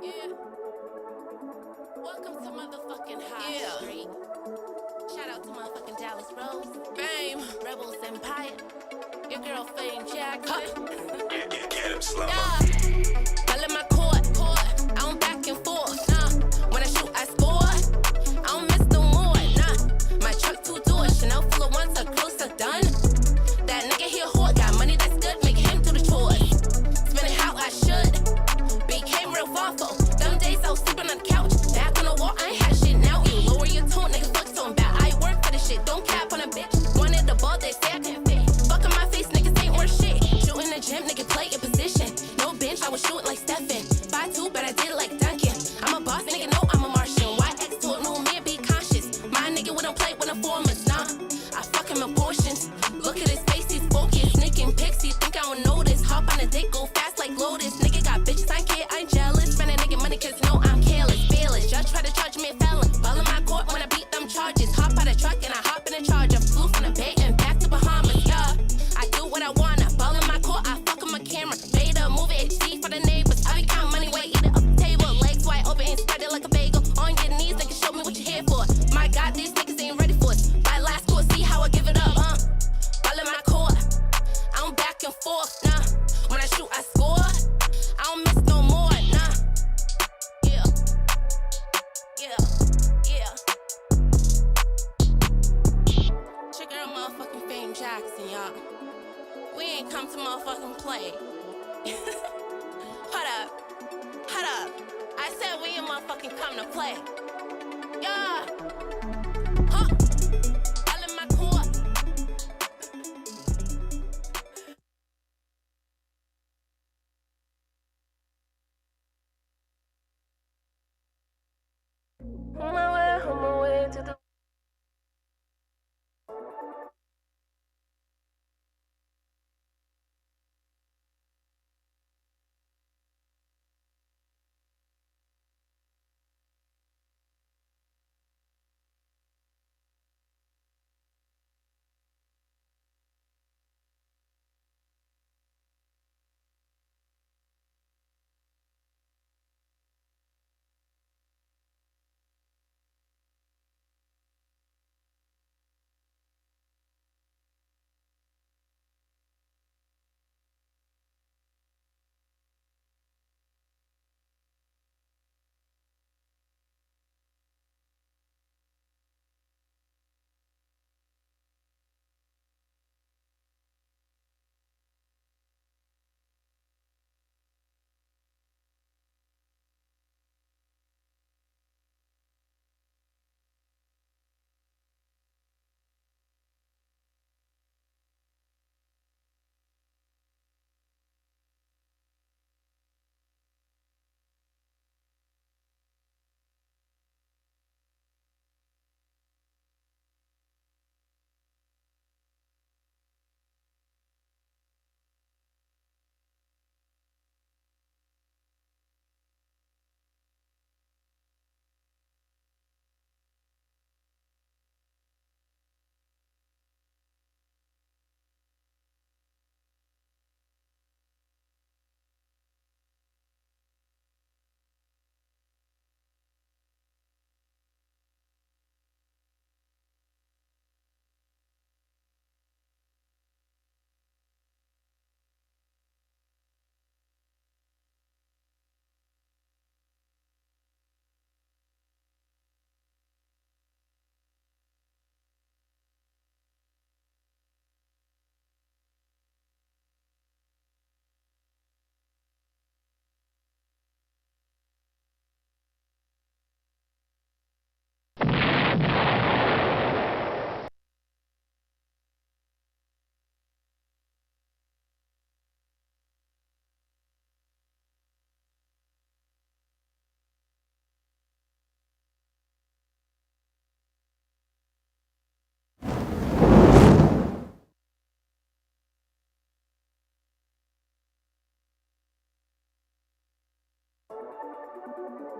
Yeah. Welcome to motherfucking High Street. Shout out to motherfucking Dallas Rose, Fvme, Rebels Empire. Your girl Jvckson. Get him slow. All in my court. I don't back and forth. When I shoot, I score. I don't miss no more. My truck 2 doors, Chanel full of ones, a close are done. That nigga here whore got money that's good, make him do the chores. Spend it how I should. Became real thoughtful. Them days I was sleeping on the couch. Back on the wall, I ain't had shit now. You lower your tone, nigga, fuck talking about. I work for this shit, don't cap on a bitch. Wanted the ball, they say I can't fit. Fuck in my face, niggas ain't worth shit. Shoot in the gym, nigga, play your position. No bench, I was shooting like Stephen. 5'2", but I did it like Duncan. I'm a boss, nigga, know I'm a Martian. YX told new me, be conscious. My nigga wouldn't play with a formers, nah. I fuck him in portions. Look at his face, he's focused. Sneaking pics, he think I don't notice. Hop on a dick, go fast like Lotus. Nigga got bitches, I ain't care, I ain't jealous. Spend a nigga money, cause you know I'm careless. Fearless, judge try to charge me a felon. Ball in my court when I beat them charges. Hop out a truck and I hop in a charger. Flew from the Bay and back to Bahamas, yeah. I do what I wanna. Ball in my court, I fuck on my camera. Made a movie HD for the neighbors. I be counting money, wait, eat it up the table. Legs wide open and spread it like a bagel. On your knees, nigga, show me what you're here for. My God, these niggas ain't ready for us. By last court, see how I give it up, Ball in my court, I don't back and forth, nah. When I shoot, I score. I don't miss no more, nah. Yeah. It's your girl, motherfucking Jvckson, y'all. We ain't come to motherfucking play. Hold up. I said we ain't motherfucking come to play. Yeah. Huh. All in my court. On my way to the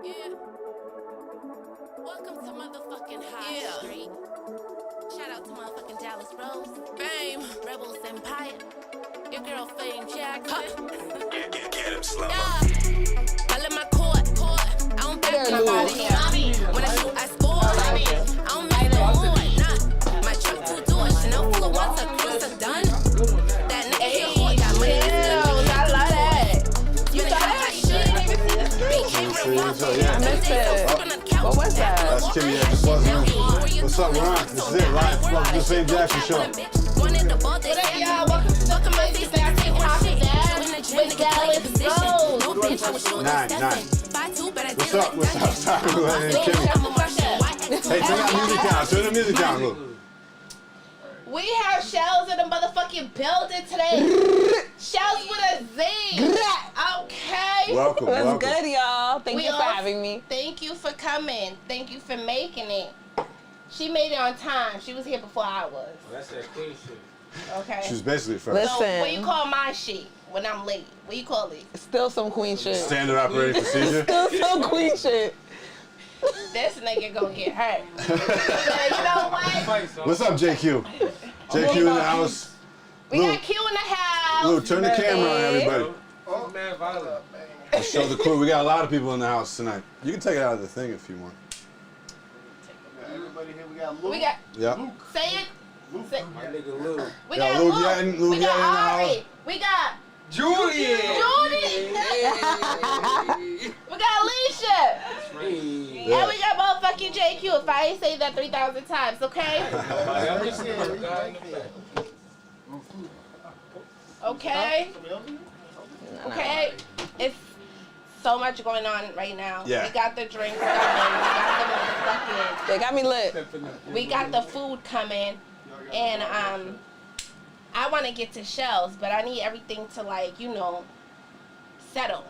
Yeah. Welcome to motherfucking High Street. Shout out to motherfucking Dallas Rose, Fvme, Rebels Empire. Your girl Jvckson. Get him slow. Yeah. there, Lou. When I shoot, I score. I don't miss no more. Nah, my truck 2 doors. Chanel full of once a cruise are done. That nigga here got money. I love that. You thought that shit? I missed it. What was that? That's Kimmy at the buzzer. What's up, Ron? This is it, live from the Fvme Jackson show. What up, y'all? Welcome to the Fvme Jackson podcast with Dallas Rose. 9. What's up? Sorry, Lou and Kimmy. Hey, turn that music down. Turn the music down, Lou. We have Shellz in the motherfucking building today. Shellz with a Z. Okay. Welcome, What's welcome. good, y'all? Thank We you for all- having me. Thank you for coming. Thank you for making it. She made it on time. She was here before I was. That's that queen shit. Okay. She was basically first. So what Listen. you call my shit when I'm late? What you call it? Still some queen shit. Standard operating procedure. Still some queen shit. This nigga gonna get hurt. Yeah, you know what? What's up, JQ? JQ in the house. We got Q in the house. Lou, turn the camera on, everybody. Oh, man, violent. Let's show the crew. We got a lot of people in the house tonight. You can take it out of the thing if you want. Everybody here, we got Luke. We got, Yeah. say it. Say, My nigga Lou. we Yeah, got Luke, Luke. yeah, and Luke, We got yeah, in the house. Ari. We got Julian! Judy. We got Alicia. Yeah. And we got motherfucking JQ. If I ain't say that 3,000 times, okay? Okay? Okay? It's so much going on right now. Yeah. We got the drinks coming. We got the motherfucking... They got me lit. We got the food coming, and I want to get to Shellz, but I need everything to, like, you know, settle.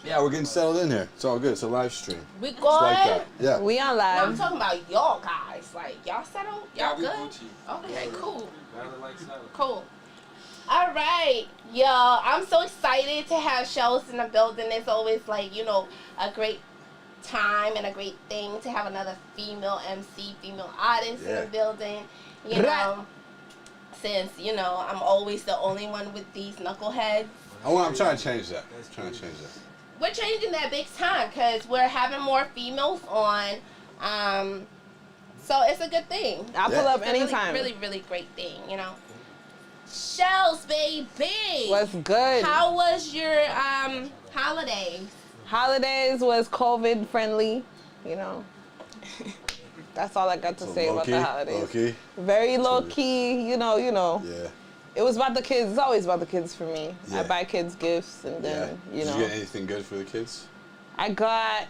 Yeah, we're getting settled in here. It's all good. It's a live stream. We good? It's like that. Yeah. We on No, I'm live. talking about y'all guys. Like, y'all settled? Y'all we good? Gucci. Okay, cool. Violent like salad. Cool. All right, y'all. I'm so excited to have Shellz in the building. It's always, like, you know, a great time and a great thing to have another female MC, female artist in Yeah. the building. You know, since, you know, I'm always the only one with these knuckleheads. I'm trying to change that. We're changing that big time because we're having more females on. So it's a good thing. I'll pull Yeah. up It's a really, anytime. really, really great thing, you know. Shellz, baby. What's good? How was your holidays? Holidays was COVID friendly, you know. That's all I got to say about the holidays. Low key. Very low key, you know. Yeah. It was about the kids. It's always about the kids for me. Yeah. I buy kids gifts and then, you Did know. you get anything good for the kids? I got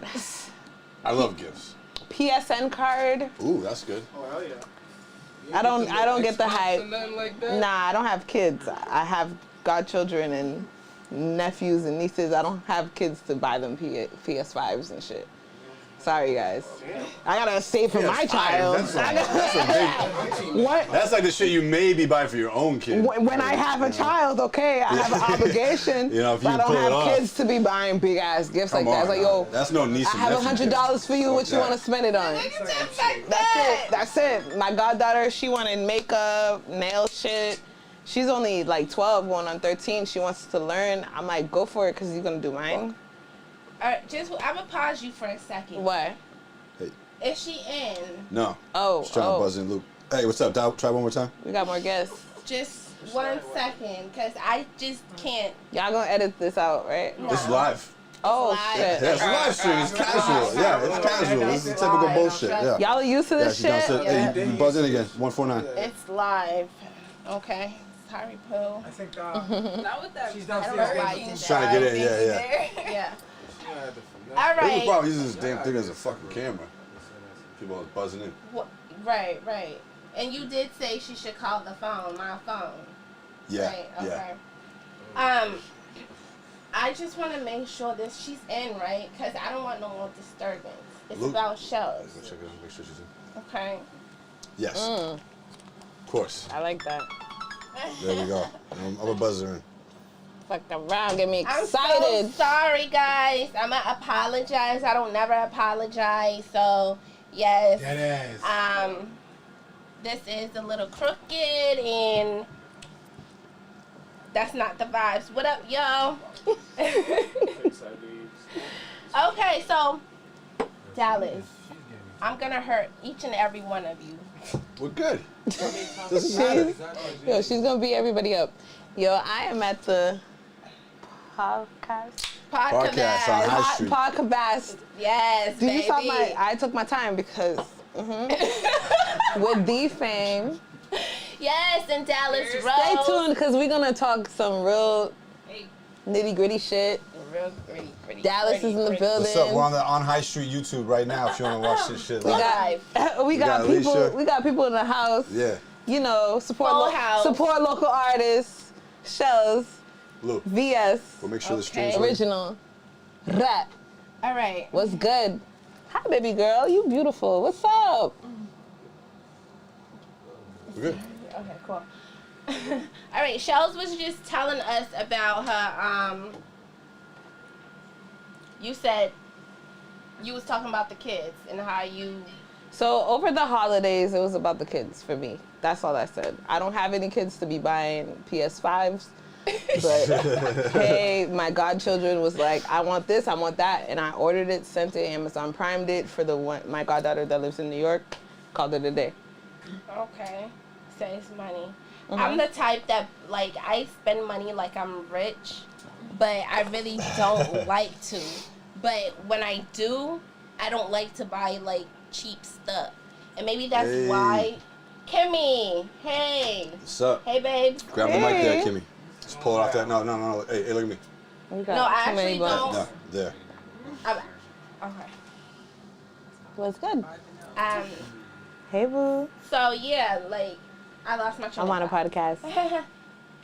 I love gifts. PSN card. Ooh, that's good. Oh, hell yeah. I don't get the Xbox hype. or nothing like that? Nah, I don't have kids. I have godchildren and nephews and nieces. I don't have kids to buy them PS5s and shit. Sorry, guys. I gotta save for my PS5s, child. that's a big, What? that's like the shit you maybe buy for your own kid. When I have a child, okay, I have an obligation. You know, if but you I don't pull it have off. kids to be buying big ass gifts Come like that. It's on like, now. yo, That's no niece I and have nephew $100 for you. What you Fuck want to that. spend it on? That's it. My goddaughter, she wanted makeup, nail shit. She's only like 12, going on 13. She wants to learn. I'm like, go for it, because you're going to do mine. All right, I'm gonna pause you for a second. What? Hey, Is she in? no. Oh, Just trying to buzz in Luke. Hey, what's up? Try one more time. we got more guests. Just 1 second, because I just can't. Y'all going to edit this out, right? No. This is live. Oh, live. shit. Yeah, it's a live stream. It's casual. Yeah, it's casual. This is typical bullshit. Yeah. Y'all are used to Yeah, this she's shit? downstairs. Hey, you buzz in again. 149. It's live. Okay. Sorry, Pooh. I think she's I don't know why downstairs. you did Just trying to get in. Yeah. Yeah. Yeah, All People right. probably using this damn thing as a fucking camera. People are buzzing in. Right. And you did say she should call the phone, my phone. Yeah. Right, Yeah. okay. I just want to make sure that she's in, right? Because I don't want no more disturbance. It's Luke? about Shellz. Let's go check it out. Make sure she's in. Okay. Yes. Of course. I like that. There we go. I'm gonna buzz her in. Fuck around, get me I'm excited. so sorry, guys. I'm going to apologize. I don't never apologize. So, yes. That ass. This is a little crooked and that's not the vibes. What up, y'all? Okay, so Dallas, I'm gonna hurt each and every one of you. We're good. Doesn't matter. Yo, she's gonna beat everybody up. Yo, I am at the Podcast on Podcvst. High Street. Podcvst. Yes, Did you baby. saw I took my time because with Fvme. Yes, in Dallas Road. Stay tuned because we're gonna talk some real nitty gritty shit. Real gritty. Dallas is in the building. What's up? We're on the On High Street YouTube right now if you want to watch this shit We live. got We got people. Alicia. We got people in the house. Yeah. You know, support Full house. support local artists. Shellz, Look, VS, we'll make sure the Okay. streams are original, rap. All right. What's good? Hi, baby girl. You beautiful. What's up? We're good. Okay, cool. All right, Shellz was just telling us about her. You said you was talking about the kids and how you. So over the holidays, it was about the kids for me. That's all I said. I don't have any kids to be buying PS5s, but hey, my godchildren was like, I want this, I want that, and I ordered it, sent it, Amazon Primed it for the one, my goddaughter that lives in New York. Called it a day. Okay, saves money. I'm the type that like I spend money like I'm rich, but I really don't like to. But when I do, I don't like to buy like cheap stuff, and maybe that's Hey. why. Kimmy, hey, What's up? hey, babe. Grab the mic there, Hey. Kimmy. Just pull it off that. No. Hey, look at me. We got No, I too many actually blunts. don't. No, there. Okay. What's good? Hey, boo. So yeah, like I lost my train I'm on a of thought. podcast.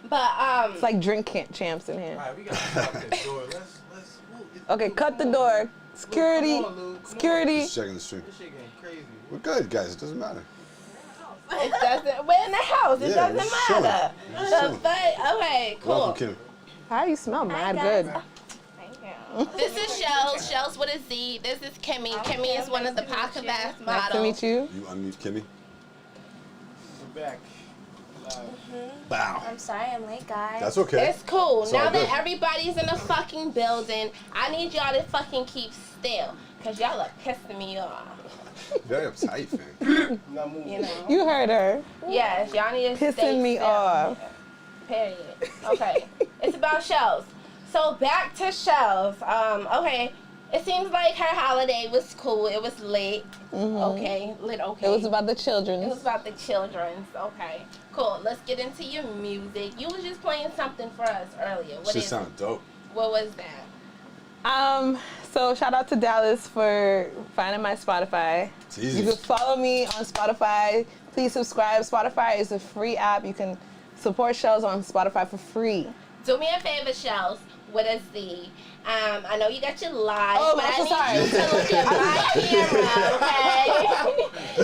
But It's like drink champs in here. Alright, we gotta stop this door. Let's. Okay, cut the door. Security. Come on, Lou. Come on. Security. Just checking the stream. This shit getting crazy. We're good, guys. It doesn't matter. it doesn't. We're in the house. It Yeah, doesn't we're chilling. matter. We're The chilling. fuck. Okay, cool. Welcome, Kimmy. How you smell mad guys. good. Thank you. This is Shellz. Shellz with a Z. This is Kimmy. Kimmy is one of the Podcvst Nice to models. meet you. You unmute Kimmy. We're back. Bow. I'm sorry I'm late, guys. That's okay. It's cool. It's all Now good. that everybody's in the fucking building, I need y'all to fucking keep still. Cause y'all are pissing me off. Very uptight, fam. Not moving. You know? You heard her. Yes, y'all need to stay Pissing me still. off. Period. Okay. It's about Shellz. So back to Shellz. Okay. It seems like her holiday was cool. It was lit. Okay. Lit. Okay. It was about the children. It was about the children's. Okay. Cool. Let's get into your music. You was just playing something for us earlier. What Shit is sounded dope. What was that? So shout out to Dallas for finding my Spotify. It's easy. You can follow me on Spotify. Please subscribe. Spotify is a free app. You can support Shellz on Spotify for free. Do me a favor, Shellz, with a Z. I know you got your live, Oh, but I'm so I need you sorry. to look at my camera,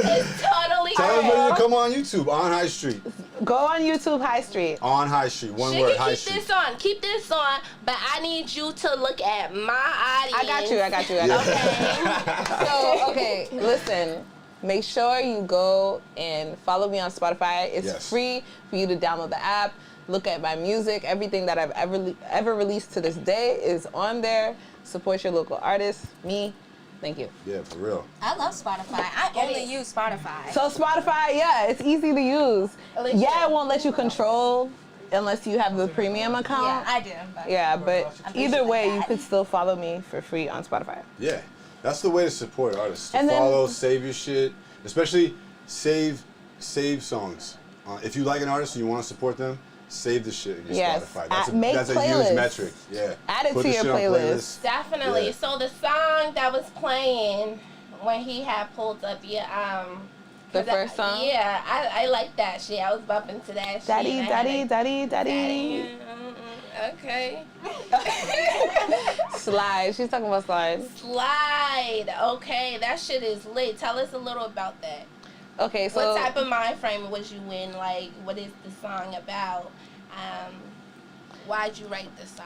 okay? It's totally Tell everybody cool. to come on YouTube, On High Street. Go on YouTube High Street. On High Street. One She word, can High keep Street. this on. Keep this on, but I need you to look at my audience. I got you. I got you. I got you. So, okay, listen. Make sure you go and follow me on Spotify. It's Yes. free for you to download the app. Look at my music. Everything that I've ever released to this day is on there. Support your local artists. Me. Thank you. Yeah, for real. I love Spotify. I only use Spotify. So Spotify, yeah, it's easy to use. Legit. Yeah, it won't let you control unless you have the premium yeah, account. I do. But Yeah, but I'm either usually way, you bad. could still follow me for free on Spotify. Yeah. That's the way to support artists. To And then- follow, save your shit. Especially save songs. If you like an artist and you want to support them, save the shit in your Yes. Spotify. Make That's a playlists. huge metric. Yeah. Add it Put to the your shit on playlist. Definitely. Yeah. So the song that was playing when he had pulled up your The 'cause first song? Yeah, I like that shit. I was bumping to that shit. Daddy, I had daddy, like, daddy, daddy. Okay. Slide. She's talking about slide. Slide. Okay, that shit is lit. Tell us a little about that. Okay, so What type of mind frame was you in? Like, what is the song about? Why'd you write the song?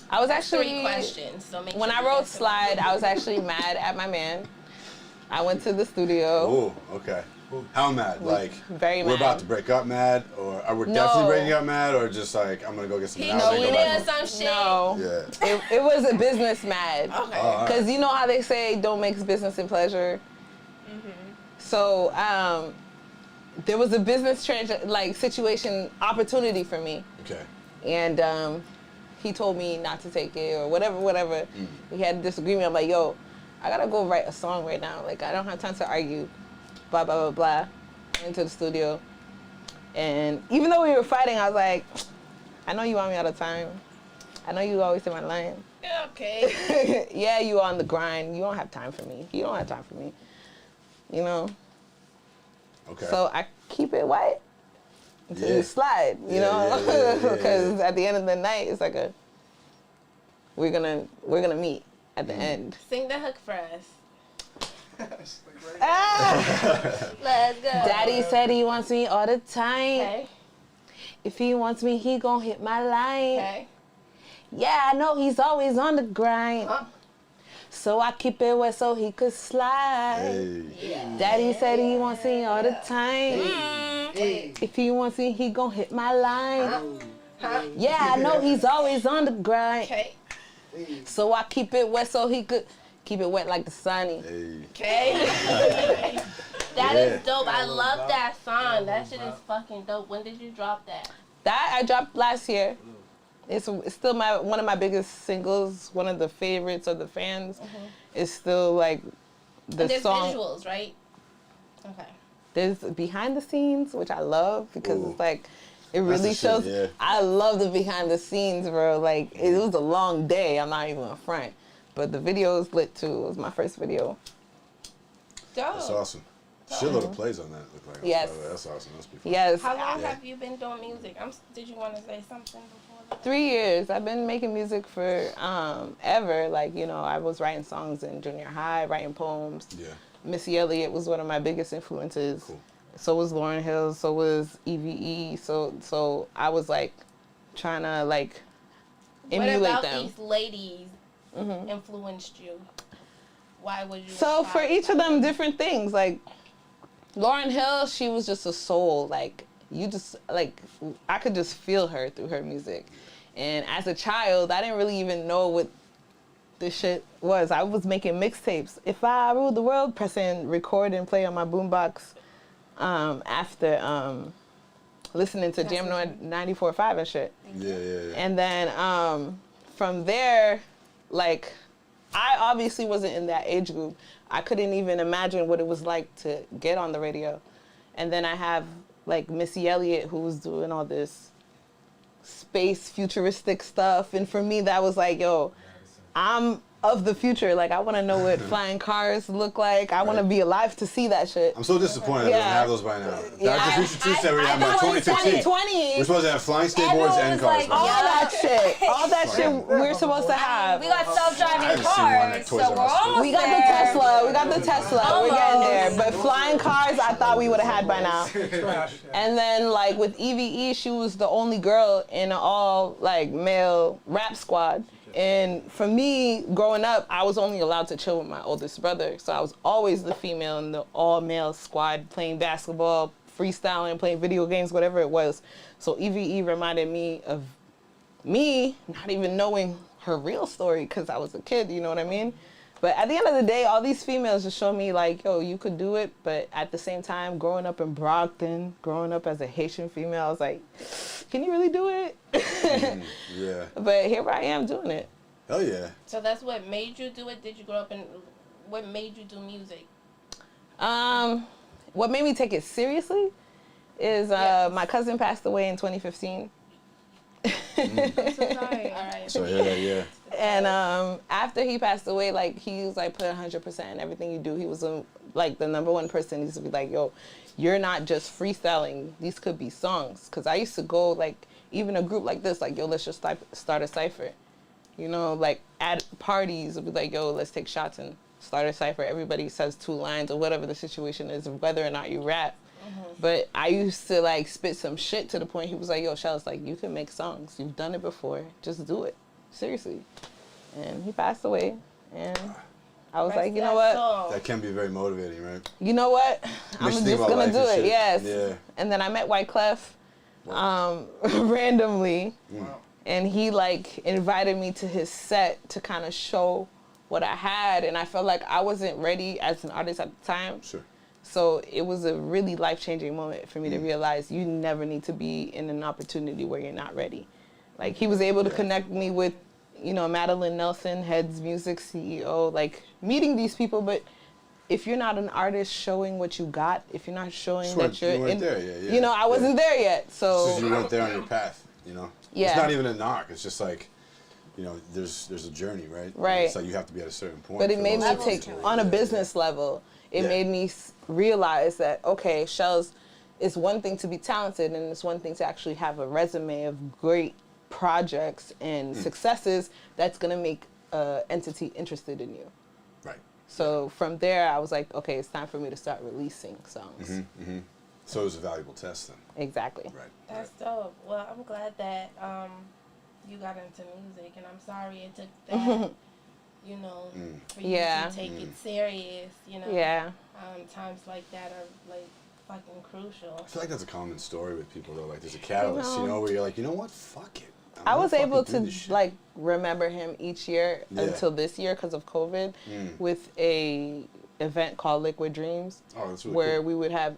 I was That's actually 3 questions. So make when sure I you wrote answer Slide, I was actually mad at my man. I went to the studio. Oh, okay. How mad? Like, very we're mad. about to break up mad, or are we No. definitely breaking up mad, or just like, I'm gonna go get some He housing, cheated go back or home? some shit. No. Yeah. It was a business mad. Okay. All right. Because you know how they say don't mix business and pleasure? So there was a business situation opportunity for me. Okay. And he told me not to take it or whatever. We had a disagreement. I'm like, yo, I gotta go write a song right now. Like, I don't have time to argue. Blah, blah, blah, blah. Went into the studio. And even though we were fighting, I was like, I know you want me all the time. I know you always say my line. Okay. Yeah, you on the grind. You don't have time for me. You don't have time for me. You know? Okay. So I keep it white until Yeah. you slide, you know? Yeah. Because at the end of the night, it's like we're gonna meet at the end. Sing the hook for us. Ah! Let's go. Daddy said he wants me all the time. Okay. If he wants me, he gon' hit my line. Okay. Yeah, I know he's always on the grind. Huh? So I keep it wet so he could slide. Hey. Daddy said he wants me all the time. If he wants me, he gon' hit my line. Huh? Yeah, I know he's always on the grind. Okay. So I keep it wet so he could keep it wet like the sunny. Hey. Okay. That is Yeah. dope. I love that song. That shit is fucking dope. When did you drop that? That I dropped last year. It's still one of my biggest singles, one of the favorites of the fans. It's still like the And there's song. visuals, right? Okay. There's behind the scenes, which I love because Ooh. it's like it That's really the shit, shows. yeah. I love the behind the scenes, bro. Like it was a long day. I'm not even a front, but the video is lit too. It was my first video. Dope. That's awesome. Shitload of plays on that. Look like. Yes. That's awesome. That's be fun. Yes. How long Yeah. have you been doing music? Did you want to say something before that? 3 years. I've been making music for ever. Like, you know, I was writing songs in junior high, writing poems. Yeah. Missy Elliott was one of my biggest influences. Cool. So was Lauryn Hill. So was Fvme. So I was like trying to like emulate What about them. these ladies influenced you? Why would you? So for inspire each of by them, different things. Like Lauryn Hill, she was just a soul. Like you just like I could just feel her through her music. And as a child, I didn't really even know what this shit was. I was making mixtapes. If I ruled the world, pressing record and play on my boombox after listening to Jam 94.5 and shit. Yeah. And then from there, like, I obviously wasn't in that age group. I couldn't even imagine what it was like to get on the radio. And then I have, like, Missy Elliott, who was doing all this space futuristic stuff. And for me, that was like, yo, I'm of the future. Like, I want to know what flying cars look like. I want to be alive to see that shit. I'm so disappointed that we don't Yeah. have those by now. Yeah. Back to the Future 2 said we I have by thought it was 2015. 2020. We're supposed to have flying skateboards Everyone and was cars. like, by All now. that shit. All that shit we're supposed to have. We got I self-driving haven't seen one at cars, Toys so R we're Us. almost We got the there. Tesla. We got the Tesla. We're getting there. But flying cars, I thought we would have had by now. And then, like, with Fvme, she was the only girl in an all, like, male rap squad. And for me, growing up, I was only allowed to chill with my oldest brother. So I was always the female in the all-male squad, playing basketball, freestyling, playing video games, whatever it was. So Fvme reminded me of me not even knowing her real story because I was a kid, you know what I mean? But at the end of the day, all these females just show me like, yo, you could do it. But at the same time, growing up in Brockton, growing up as a Haitian female, I was like, can you really do it? Yeah. But here I am doing it. Hell yeah. So that's what made you do it? Did you grow up in... What made you do music? What made me take it seriously is Yes. my cousin passed away in 2015. I'm so sorry. All right. So yeah. And after he passed away, like, he was like, put 100% in everything you do. He was like the #1 person. He used to be like, yo, you're not just freestyling. These could be songs. Because I used to go, like, even a group like this, like, yo, let's just start a cipher. You know, like, at parties, it'd be like, yo, let's take shots and start a cipher. Everybody says 2 lines or whatever the situation is, whether or not you rap. But I used to, like, spit some shit to the point he was like, yo, Shellz, like, you can make songs. You've done it before. Just do it. Seriously. And he passed away. And I was Rest like, you that know what? soul. That can be very motivating, right? You know what? I'm Makes you just think about gonna life do and it. shit. Yes. Yeah. And then I met Wyclef, randomly, Wow. and he like invited me to his set to kind of show what I had, and I felt like I wasn't ready as an artist at the time. Sure. So it was a really life-changing moment for me to realize you never need to be in an opportunity where you're not ready. Like he was able to connect me with, you know, Madeline Nelson, Heads Music CEO, like meeting these people, but if you're not an artist showing what you got, if you're not showing Just that you're you weren't in, there yet, yeah. you know, I wasn't there yet. It's So just you weren't there on your path, you know? Yeah. It's not even a knock. It's just like, you know, there's a journey, right? Right. It's like you have to be at a certain point. but it for made me most take, people. on a Yeah, business level, it Yeah. made me realize that, okay, Shellz, it's one thing to be talented and it's one thing to actually have a resume of great projects and successes that's gonna make an entity interested in you. Right. So from there, I was like, okay, it's time for me to start releasing songs. So it was a valuable test then. Exactly. Right. That's dope. Well, I'm glad that you got into music, and I'm sorry it took that, you know, for you Yeah. to take it serious, you know. Yeah. Times like that are like fucking crucial. I feel like that's a common story with people though. Like there's a catalyst, you know, where you're like, you know what? Fuck it. I'm I gonna was able fucking do to this shit. like remember him each year Yeah. until this year because of COVID with a event called Liquid Dreams. Oh, that's really where cool. we would have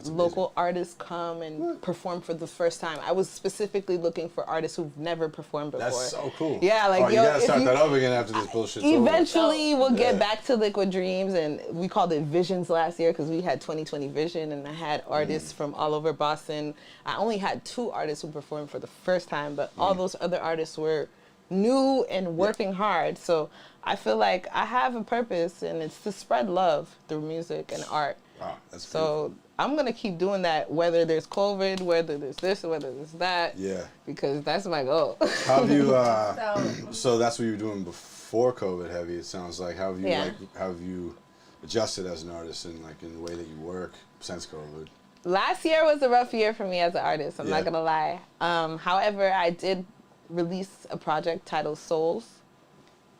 local artists come and perform for the first time. I was specifically looking for artists who've never performed before. That's so cool. Yeah, like, oh, you yo, gotta if start you- that up again after this bullshit's over. Eventually, we'll get Yeah. back to Liquid Dreams, and we called it Visions last year because we had 2020 Vision, and I had artists from all over Boston. I only had 2 artists who performed for the first time, but all those other artists were new and working hard. So I feel like I have a purpose, and it's to spread love through music and art. Wow, that's So I'm gonna keep doing that, whether there's COVID, whether there's this, whether there's that. Yeah. Because that's my goal. How have you? So So that's what you were doing before COVID. Heavy. It sounds like. How have you Yeah. how have you adjusted as an artist and like in the way that you work since COVID? Last year was a rough year for me as an artist. I'm Yeah. not gonna lie. However, I did release a project titled Souls.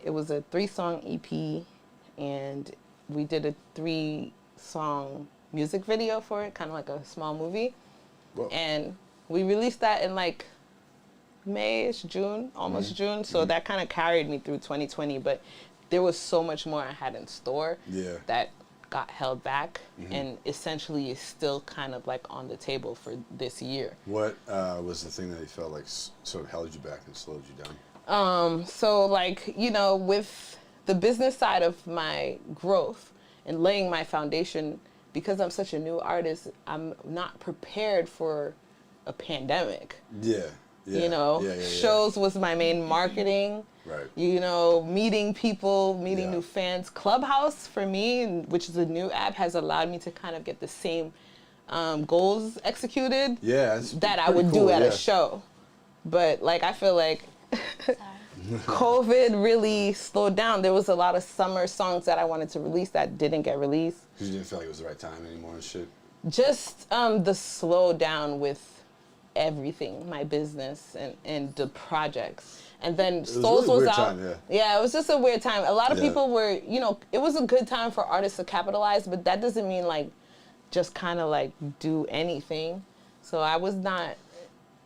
It was a 3-song EP, and we did a 3-song music video for it, kind of like a small movie. Whoa. And we released that in like May-ish, June, almost June. So that kind of carried me through 2020. But there was so much more I had in store Yeah. that got held back, and essentially is still kind of like on the table for this year. What was the thing that you felt like sort of held you back and slowed you down? So like, you know, with the business side of my growth and laying my foundation, because I'm such a new artist, I'm not prepared for a pandemic. Yeah. Yeah. You know, Yeah. shows was my main marketing. Right. You know, meeting people, meeting Yeah. new fans. Clubhouse for me, which is a new app, has allowed me to kind of get the same goals executed Yeah. It's that I pretty would cool, do at yeah. a show. But like, I feel like COVID really slowed down. There was a lot of summer songs that I wanted to release that didn't get released. Because you didn't feel like it was the right time anymore and shit. Just the slowdown with everything, my business and the projects. And then was a Souls really was weird out. time, yeah. It was just a weird time. A lot of Yeah. people were, you know, it was a good time for artists to capitalize, but that doesn't mean like just kind of like do anything. So I was not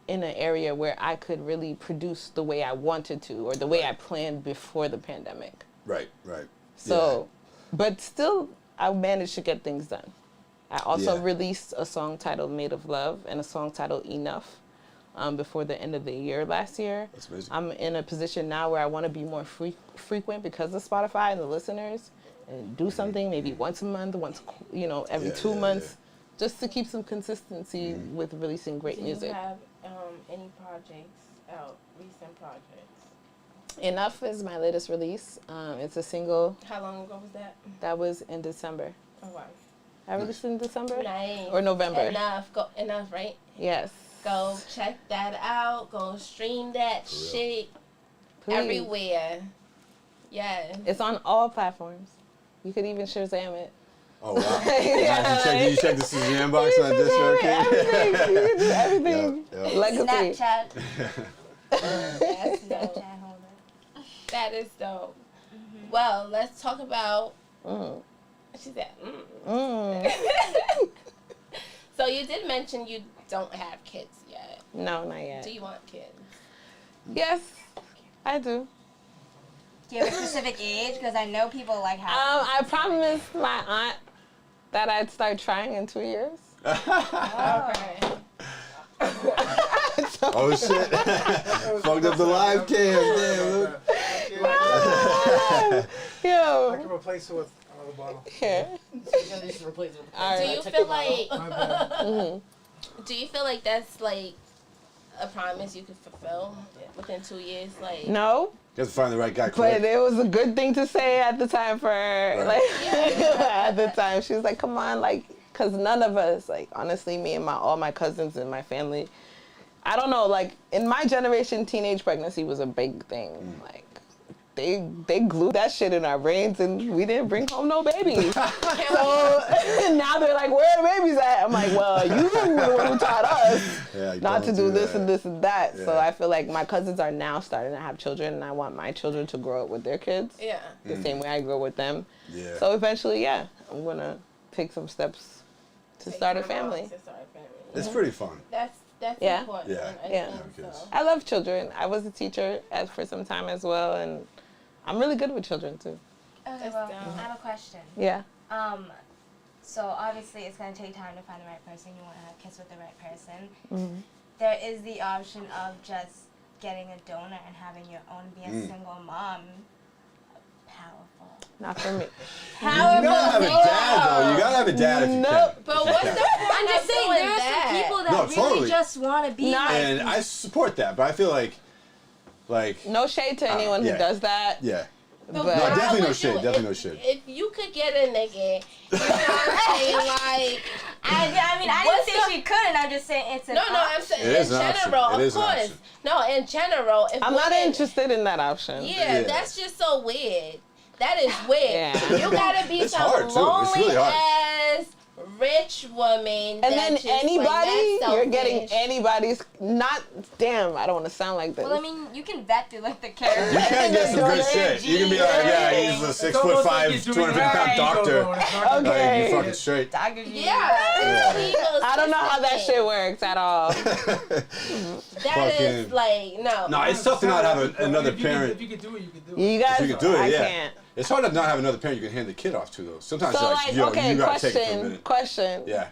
in an area where I could really produce the way I wanted to or the way I planned before the pandemic. Right. Right. So, but still, I managed to get things done. I also Yeah. released a song titled Made of Love and a song titled Enough before the end of the year last year. That's amazing. I'm in a position now where I want to be more frequent because of Spotify and the listeners and do something maybe once a month, every Yeah, 2 yeah, months, just to keep some consistency with releasing great do music. you have any projects out, recent projects? Enough is my latest release. It's a single How long ago was that? that was in December. Oh wow. I released in December? Nice. Or November. Enough, right? Yes. Go check that out. Go stream that shit Please. everywhere. Yeah. It's on all platforms. You could even Shazam it. Oh wow. Did you check the Shazam box on that disc record? Everything. You can do everything. Yep, yep. Legacy. Snapchat. That's dope. Snapchat holder. That is dope. Well, let's talk about. She said. So you did mention you don't have kids yet. No, not yet. Do you want kids? Yes, I do. Do you have a specific age? Because I know people like have. I promised my aunt that I'd start trying in 2 years. Okay. Oh shit! Fucked up the live cam. Damn. Yo. I can replace it with another bottle. Here. All Do right. you feel like? My bad. Do you feel like that's like a promise you could fulfill within 2 years? Like. No, You have to find the right guy. but Quick. it was a good thing to say at the time for her. Right. Like at the time, she was like, "Come on," like, cause none of us, like, honestly, me and all my cousins and my family, I don't know, like, in my generation, teenage pregnancy was a big thing. Like, they glued that shit in our brains, and we didn't bring home no babies. So now they're like, "Where are the babies at?" I'm like, "Well, you were the one who taught us Yeah, not to don't do do this that. and this and that." So Yeah. I feel like my cousins are now starting to have children, and I want my children to grow up with their kids Yeah. the same way I grew up with them. Yeah. So eventually, yeah, I'm gonna take some steps to start a family. To start a family. It's pretty fun. That's Yeah. important. Yeah. I Yeah. think Because- so. I love children. I was a teacher for some time as well, and I'm really good with children too. Okay, well, I have a question. Yeah. So obviously it's gonna take time to find the right person. You want to have kids with the right person. There is the option of just getting a donor and having your own, be a single mom. Powerful. Not for me. You gotta have a dad though. You gotta have a dad if you Nope. can. But If you what's can. the point I'm just of saying doing there are that? some people that No, really totally. just want to be Not- like. And I support that, but I feel like, No shade to anyone yeah. who does that. yeah. But No, definitely no would shade. you- Definitely no if- shade. If you could get a nigga, you know what I'm saying? Like, I mean, I What's didn't say the- she couldn't. I'm just saying it's an no, I'm saying It is in an option. general, It is of an course. option. No, in general, if I'm not women- interested in that option. Yeah, Yeah. that's just so weird. That is weird. Yeah. You gotta be It's some hard, too. It's lonely really hard. ass rich woman. And then anybody, you're getting any. anybody's, not, damn, I don't want to sound like this. Well, I mean, you can vet through like the character. You can get some good shit. You can be like, yeah, he's a 6'5", 250-pound doctor. Like, you fucking straight. Yeah. I don't know how that shit works at all. That Fucking- is like no. No, it's tough to not have another parent. If you could do it, you could do it. You guys, If you can do it, I yeah. can't. It's hard to not have another parent you can hand the kid off to, though. Sometimes So it's like, like, yo, okay, you gotta take it for a question, minute. question. Yeah,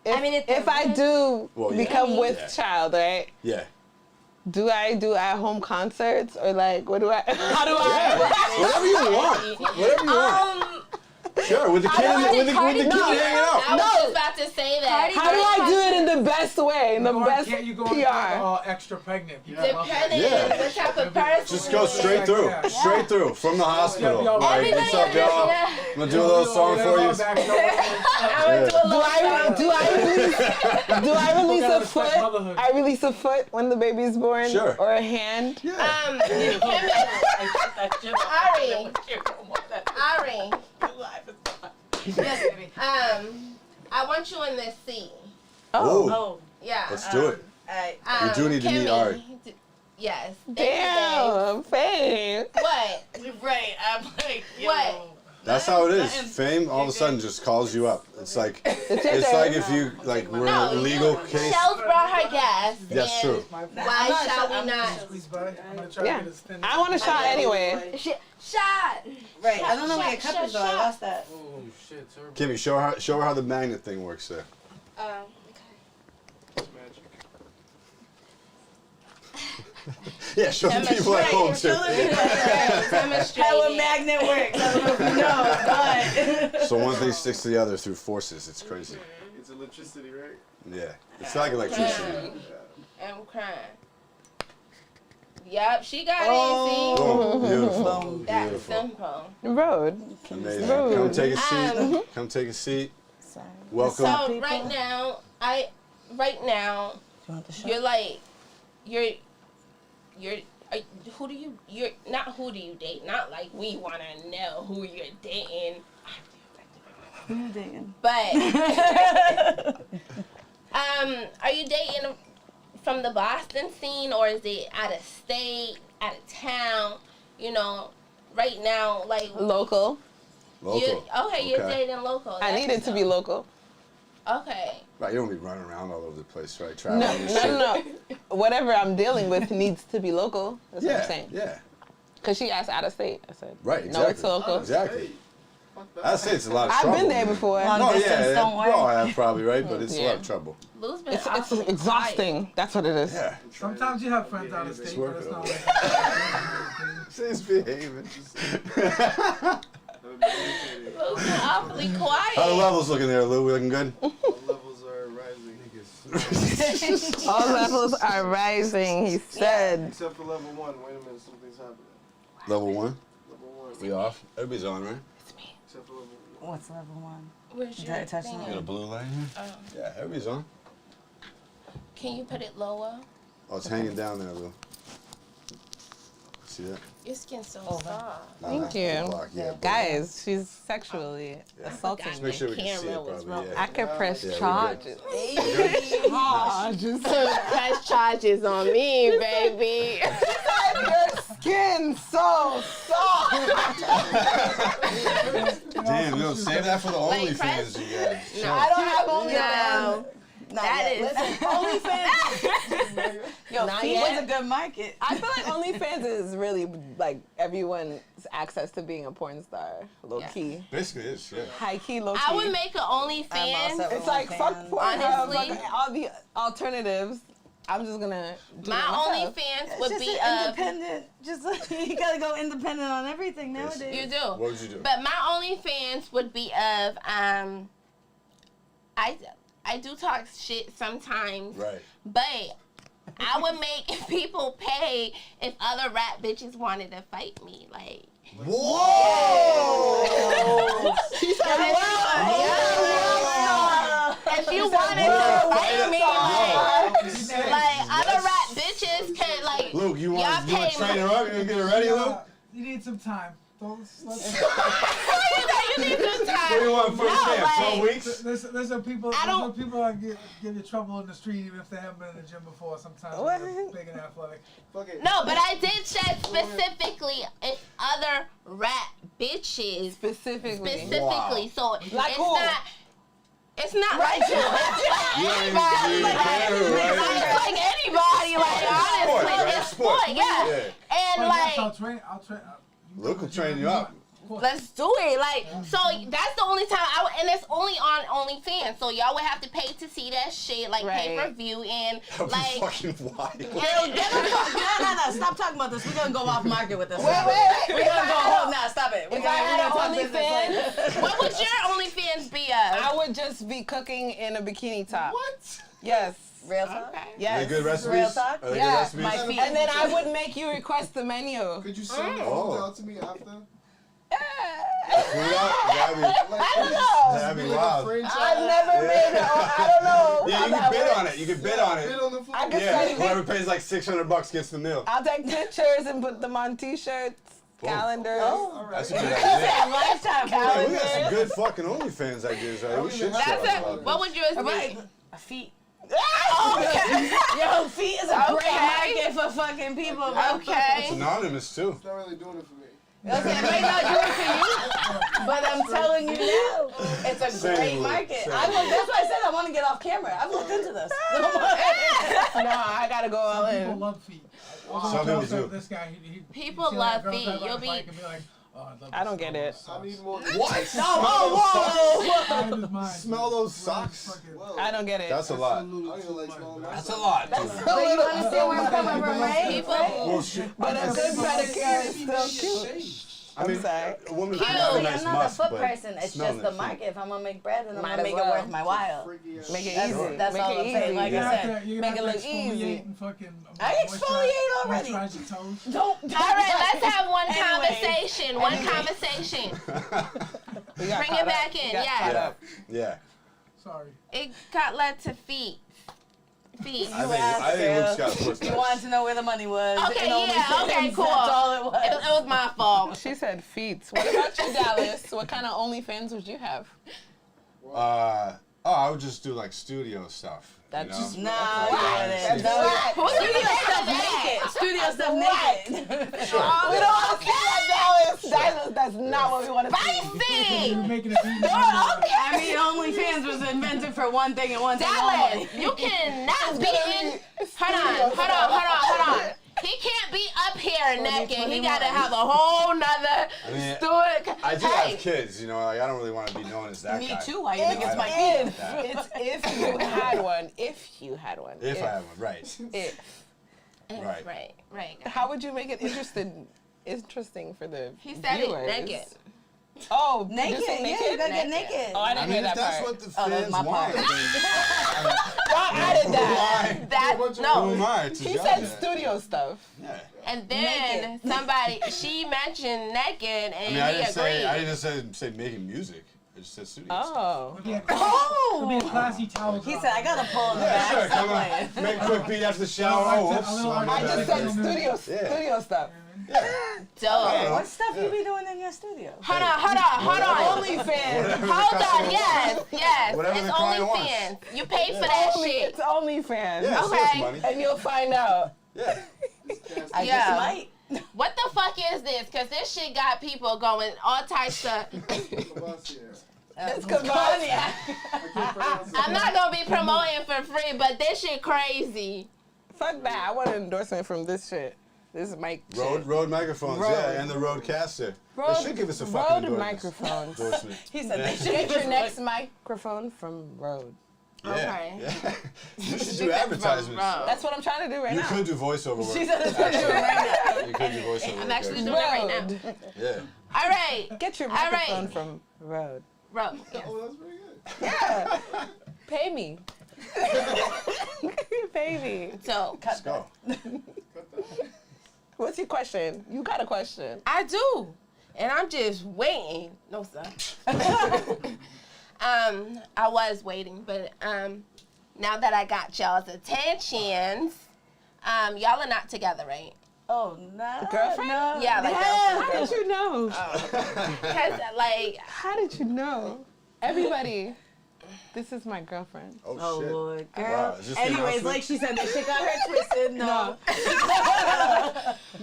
If, I mean, if I do Well, yeah. become with Yeah. child, right? yeah. Do I do at-home concerts or like, what do I, how do Yeah, I? whatever you want. Whatever you want. Sure, with the kid, with the kid hanging out. I was just about to say that. How do I do it in the best way, in the best Can't you go PR? extra pregnant? Depending Yeah. on what type of person. Just go you straight is. through, Yeah. straight through from the hospital. Yeah, Like, Everybody what's up, y'all? yeah. I'm gonna do a little song for you. I would do a Do little I release a gotta foot? respect motherhood. I release a foot when the baby's born, Sure. or a hand. Yeah. Ari, I want you in this scene. Oh, Yeah. let's do it. We do need to meet Kimmy, Ari. Yes. Damn, fame. What? Right, I'm like, yo. What? That's how it is. Fame all of a sudden just calls you up. It's like if you like we're in a legal case. Shellz brought her guest. That's and true. Why shall we not? Yeah, I want a shot anyway. Shot. Right, I don't know where your Shot, cup is though. I shot. lost that. Oh shit, sir. Kimmy, show her how the magnet thing works there. Yeah, show the people at home too. How a magnet works. I don't know if you know, but. So one thing sticks to the other through forces. It's crazy. It's electricity, right? Yeah, it's like electricity. I'm crying. Yep, she got Boom, beautiful, it. See? That's beautiful, simple. Road. amazing. Come take a seat. Come take a seat. Welcome. So right now, you're like, you're not who do you date? Not like we want to know who you're dating. But are you dating from the Boston scene, or is it out of state, out of town? You know, right now, like Local. you're dating local. I need it to be local. Okay. Right, you don't be running around all over the place, right? No, Traveling and shit. no. Whatever I'm dealing with needs to be local. That's what I'm Yeah, saying. yeah. Because she asked out of state. I said, Right, no, exactly. it's local. Exactly. I'd say it's a lot of I've trouble. been there before. Long Oh, distance yeah, don't work. we all have probably, right? But it's a lot Yeah. of trouble. Lou's been It's awfully exhausting. That's what it is. Yeah. Sometimes you have friends out of It's state, but it's working. not like She's behaving. Lou's been awfully quiet. How the levels looking there, Lou? We looking good? levels are rising. All levels are rising, he said. Except for level 1. Wait a minute, something's happening. Level 1? Level 1. We off? Everybody's on, right? Except for level 1. What's level 1? Where's your Touch thing? You got a blue light here? Oh. Yeah, everybody's on. Can you put it lower? Oh, it's hanging down there, Lou. See that? Your skin's so Over. soft. Nah, Thank that's you. the block, yeah, but- Guys, she's sexually assaulting Just me. make sure we can see camera it, was probably. wrong. Yeah. I could press Yeah, we're charges. good. Charges. Press charges on me, baby. Your skin so soft. Damn, yo, save that for the Like, OnlyFans, press- you guys. No. I don't have OnlyFans. No. That is. OnlyFans. Yo, Not feet yet. is a good market. I feel like OnlyFans is really like everyone's access to being a porn star, low Yeah. key. Basically, it is, yeah. High key, low key. I would make an OnlyFans. also- It's like fuck OnlyFans. Pornhub, Honestly. fuck all the alternatives. I'm just gonna do My it myself. OnlyFans would Just be independent. Just you gotta go independent on everything nowadays. You do. What would you do? But my OnlyFans would be of I do talk shit sometimes. Right. But I would make people pay if other rap bitches wanted to fight me. Like Whoa! She said, if you wanted to fight me, like other rap bitches could like Luke, you y'all want to pay train her up? You gonna get her ready, Luke? You need some time. Don't let's, you need some time. What do you want for a No, camp? like- 12 weeks? there's some people. I There's don't- some people that get in trouble in the street even if they haven't been in the gym before. Sometimes when they're big and athletic. Fuck it. No, but I did check specifically if other rap bitches specifically. specifically. So Like it's who? not. It's not like You ain't anybody. even care, It's right? like anybody. Like honestly, right? it's sport. Yeah. Yeah. And Well, yes, I'll like, train. Luke will train you up. let's do it. Like, so that's the only time I would, and it's only on OnlyFans. So y'all would have to pay to see that shit, like Right. pay-per-view and That'd be like. fucking wild. No, stop talking about this. We're gonna go off market with this. Wait. We're gonna go. Nah, stop it. If I had an OnlyFans, What would your OnlyFans be of? I would just be cooking in a bikini top. What? Yes. Real talk. Okay. Are Yes. they good recipes? Real talk? Are they Yeah, good recipes? my feet. And then I would make you request the menu. Could you send the Oh. food out to me after? Food out? That'd be wild. I've never made it. I don't know. Yeah, you how can that bid works. on it. You can bid on Bid it. on the food. I could Yeah, send whoever pays like $600 gets the meal. I'll take pictures and put them on t-shirts, Boom. calendars. That's a good idea. Lifetime. Hey, we got some good fucking OnlyFans ideas, right? We should That's shout it. out What would yours be? Right. Feet. Okay. Yo, feet is a great Okay. market for fucking people. Bro. It's Okay. anonymous too. It's not really doing it for me. Okay, it may not do it for you, but I'm telling you now, it's a Same, great Luke, market. same. That's why I said I want to get off camera. I've looked into this. No, I gotta go all Some people in. love feet. Some people do. This guy, People you see that love girl feet. drive by You'll the be- bike and like, oh, I don't get it. I need more. What? Smell those socks? I don't get it. That's a lot. I don't even like smelling my That's a lot, dude. So you understand where I'm coming from, right? People. Bullshit. But a good pedicure is still cute. I mean, sorry. a woman Cute. can have a I'm nice not must, a foot but person. It's smell just the that shit. market. If I'm gonna make bread, then I'm Might gonna as make well. it worth my while. Make it That's, easy. that's Make all it I'm saying. Like easy. I said, Make it look easy. And fucking, I exfoliate already. moisturize your toes. Don't. All right, let's have one Anyways. conversation. One conversation. We got Bring caught it up. back in, We got yeah. caught up. Yeah. Sorry. It got led to feet. Feet. I think Luke's got to push You that. wanted to know where the money was. Okay, and only yeah, okay, things. cool. That's all it It was. was my fault. She said feet. What about you, Dallas? What kind of OnlyFans would you have? I would just do like studio stuff. That's you just know? Nah, I get it. That's Who's Studio studio stuff naked. Studio stuff naked. We don't want to see that, Dallas. That's not what we want to see. Spicy! You're making a beat. I mean, OnlyFans was invented for one thing and one thing Dallas, only. you cannot be in. Hold on. He can't be up here naked. He gotta have a whole nother stoic. I do have kids, you know. Like, I don't really want to be known as that Me guy. too. Why you think it's my kid? It's if you had one. If you had one. If I have one, right? If. Right. How would you make it interesting for the He said viewers? it naked. Oh, Naked, just say yeah, you gotta get naked. Oh, I I didn't mean, hear if that that's part. what the Oh, that's fans my want, part. Y'all added that. That who no. am I to He judge said that? studio stuff. Yeah. And then she mentioned naked, and I mean, I he didn't agreed. say making music. I just said studio stuff. Oh. It'd be a Oh! classy towel. He said, I gotta pull in the Yeah, back. sure. Stop Come playing. on. Make a quick beat after the shower. Oh, whoops. A little My I bad. just said studio stuff. Yeah. Dope. What stuff you be doing in your studio? Hold on. OnlyFans. Hold on. Yes. Whatever It's the client OnlyFans. You paid for that shit. It's OnlyFans. Yeah, Okay. save money. And you'll find out. Yeah. I Yeah. just might. What the fuck is this? Cause this shit got people going all types of. It's Cavani. I'm not gonna be promoting for free, but this shit crazy. Fuck that. I want an endorsement from this shit. This mic shit. Road microphones, Rode. yeah, and the Rodecaster. Rode- They should give us a fucking Rode endorsement. microphones. He said, they should Get give your us next microphone from Rode. Yeah. Okay. Yeah. You should do advertisements. That's what I'm trying to do right You now. could do voiceover work. She said it's gonna do it right now. You could do voiceover work. I'm actually actually. doing it right now. Rode. Yeah. All right. Get your All right. microphone from Rode. Bro. Oh, that's pretty good. Yeah. Pay me. Pay me. So Let's go. What's your question? You got a question. I do, and I'm just waiting. No, sir. I was waiting, but now that I got y'all's attentions, y'all are not together, right? Oh, no. Girlfriend? No. Yeah, like How did you know? Cause like How did you know? Everybody, this is my girlfriend. Oh, Oh, shit. Lord. Girl. Wow, is this the Anyways, announcement? like she said, that shit got her twisted. No.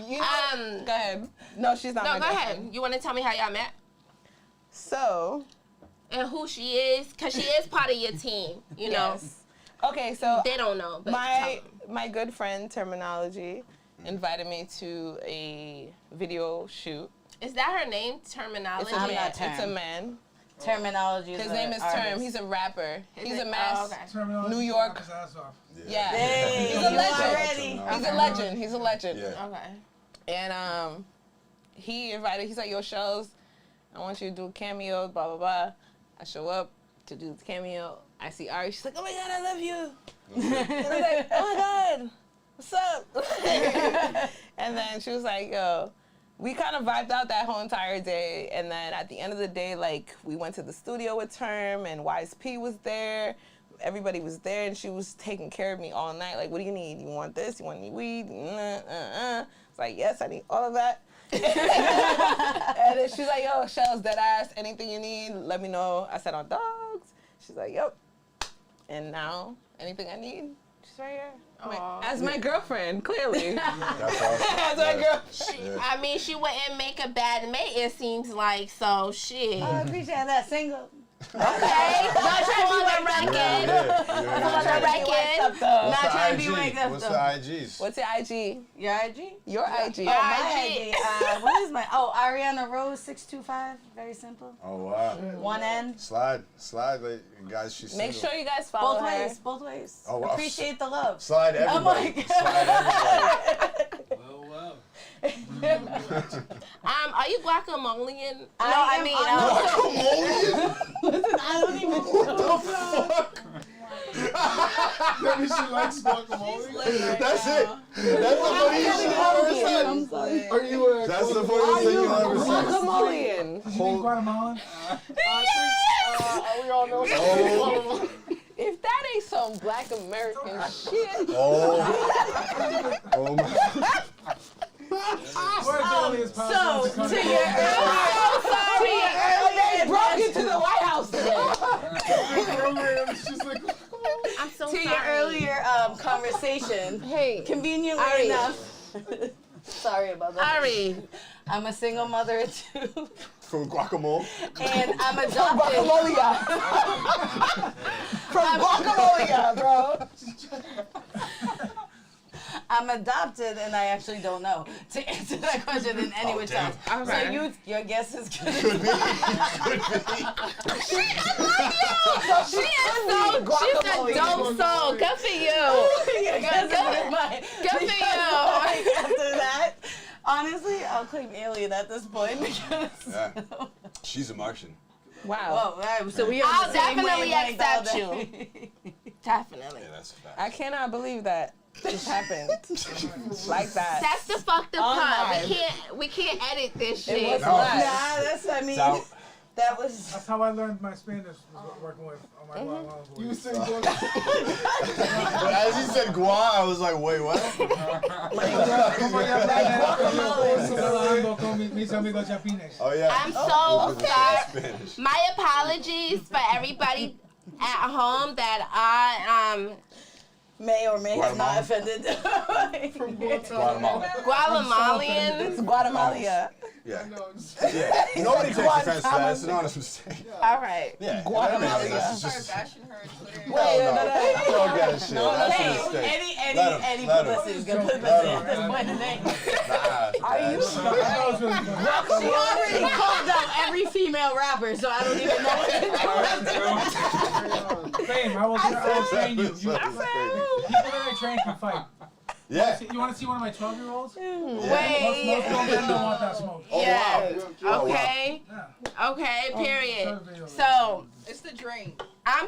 You know, go ahead. No, she's not no, my go girlfriend. ahead. You want to tell me how y'all met So, and who she is? Cause she is part of your team. You know, yes. Okay, so they don't know, but my good friend Terminology invited me to a video shoot. is that her name? Terminology. It's a I'm man. not Term. It's a man. Terminology is His an name is artist. Term. He's a rapper. He's a it? mass. Oh, okay. Terminology New York. his ass off. Yeah. Hey, He's a you legend. already. He's a legend. He's a legend. Yeah. Okay. And he invited. He's like, "Yo, Shellz, I want you to do a cameo. Blah blah blah." I show up to do the cameo. I see Ari. She's like, "Oh my god, I love you." And I'm like, "Oh my god, what's up?" And then she was like, "Yo." We kind of vibed out that whole entire day, and then at the end of the day, like, we went to the studio with Term, and Wise P was there. Everybody was there, and she was taking care of me all night. Like, what do you need? You want this? You want any weed? It's like, yes, I need all of that. And then she's like, yo, Shellz, dead ass, anything you need, let me know. I said, on dogs. She's like, yep. And now, anything I need, she's right here. As my girlfriend, clearly. That's awesome. As my girl. Yeah. I mean, she wouldn't make a bad mate, it seems like, so shit. I appreciate that. Single. Okay, not trying to be the record. Yeah. For the record. Not trying to be What's waked the up, IG? What's though. the IGs? What's your IG? Your IG? Your IG. Oh, my IG. IG. What is my? Oh, Ariana Rose 625. Very simple. Oh, wow. One N. Slide, like, guys, she's Make single. sure you guys follow Both her. ways. Both ways. Oh, wow. Appreciate the love. Slide Oh my everybody. God. Slide everybody. Well. Are you guacamolian? No, I I mean, I don't even know. Maybe she likes guacamole. That's it. That's the funniest shit I've ever said. Are you That's the funniest thing you've ever said. Guacamolian. Is your name Guatemalan? We all know. Oh, If that ain't some Black American shit. oh, oh my. Where's the earliest So, possible to your They broke into the White House today. I'm so to sorry. your earlier conversation, Hey, conveniently Ari. enough. Sorry about that. Ari, I'm a single mother of 2. From Guacamole. And I'm adopted. From Guacamole, bro. I'm adopted, and I actually don't know to answer that question in any which way. So your guess is good. Could be. She's a dope soul. Good for you. Good for you. After that, honestly, I'll claim alien at this point because. Yeah. She's a Martian. Wow. Well, so we are I'll the same definitely wavelength all accept day. Definitely. Yeah, that's a fact. I cannot believe that just happened like that. That's the fucked up On part. live. We can't edit this It shit. was No. live. Nah, that's, I mean, It's out. that was. That's how I learned my Spanish, was working with on my Guatemala boys. You said But as he said Guac, I was like, wait, what? Oh, yeah. I'm so sorry. Spanish. My apologies for everybody at home that I May or may have not Guatemala? offended. Guatemala. Guatemalian. It's Guatemala. Yeah. Yeah. Nobody takes offense to that. It's an honest mistake. All right. Yeah. Guatemala. It's just. bashing her on Twitter. Don't get shit. That's a mistake. Any Let him. publicity is good publicity Let at this point in the day. Nah. Are you She already called out every female rapper, so I don't even know what to do. Fame, I will train you. People That's crazy. that I train can fight. Yeah. You want to see one of my 12-year-olds? Wait. Most grown men don't want that smoke. Yeah. wow. Okay. Yeah. Okay. Period. Oh, So It's the drink. I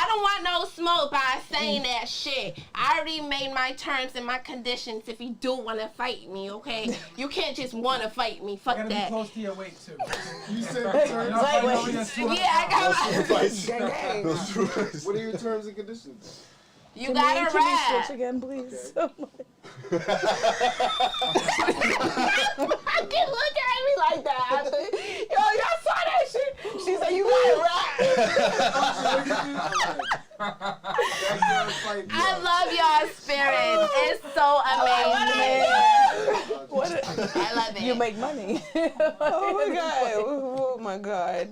don't want no smoke by saying that shit. I already made my terms and my conditions if you do want to fight me, okay? You can't just want to fight me. I Fuck gotta be that. close to your weight too. You said You're not terms. fighting over against 200 Yeah, I got gang? Those two fights. What are your terms and conditions? You gotta Can we switch rap. again, please? I can look at me like that. Yo, y'all saw that shit? She said, you gotta rap. I love y'all spirit. It's so amazing. I love it. You make money. Oh my god. Oh my god.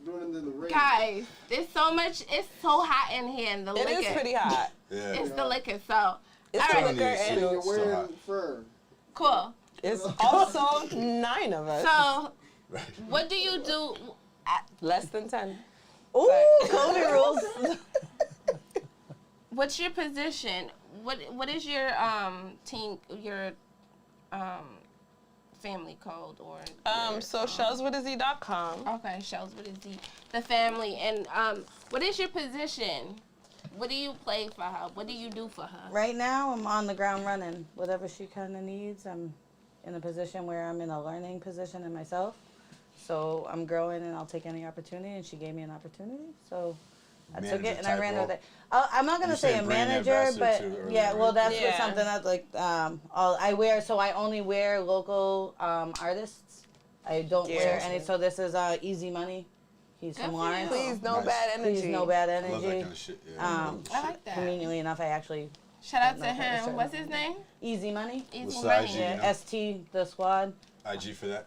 Doing it in the rain. Guys, there's so much. It's so hot in here, and the It liquor. is pretty hot. Yeah. It's the liquor, so. It's All the right, liquor and You're So wearing hot. fur. cool. it's also 9 of us. So, Right. what do you do? Less than 10. Ooh, Kobe rules. What's your position? What is your team? Your family code or? So shellzwithaz.com. Okay, Shellz. What is the family and what is your position? What do you play for her? What do you do for her? Right now, I'm on the ground running. Whatever she kind of needs, I'm in a position where I'm in a learning position in myself. So I'm growing, and I'll take any opportunity. And she gave me an opportunity, so I took Manager it and I type ran role. with it. I'm not gonna You say said a brand manager, ambassador but too earlier, yeah, well, right? that's Yeah. something that's like I wear. So I only wear local artists. I don't wear Yeah. any. So this is Easy Money. He's Good from for Lawrence. you. Please, no Nice. bad energy. Please, no bad I love that energy. kind of shit. Yeah. I like that. Conveniently enough, I actually Shout out to No, okay, him. sorry. What's his name? Easy Money. Easy What's Money. IG? Yeah, know? ST the squad. IG for that.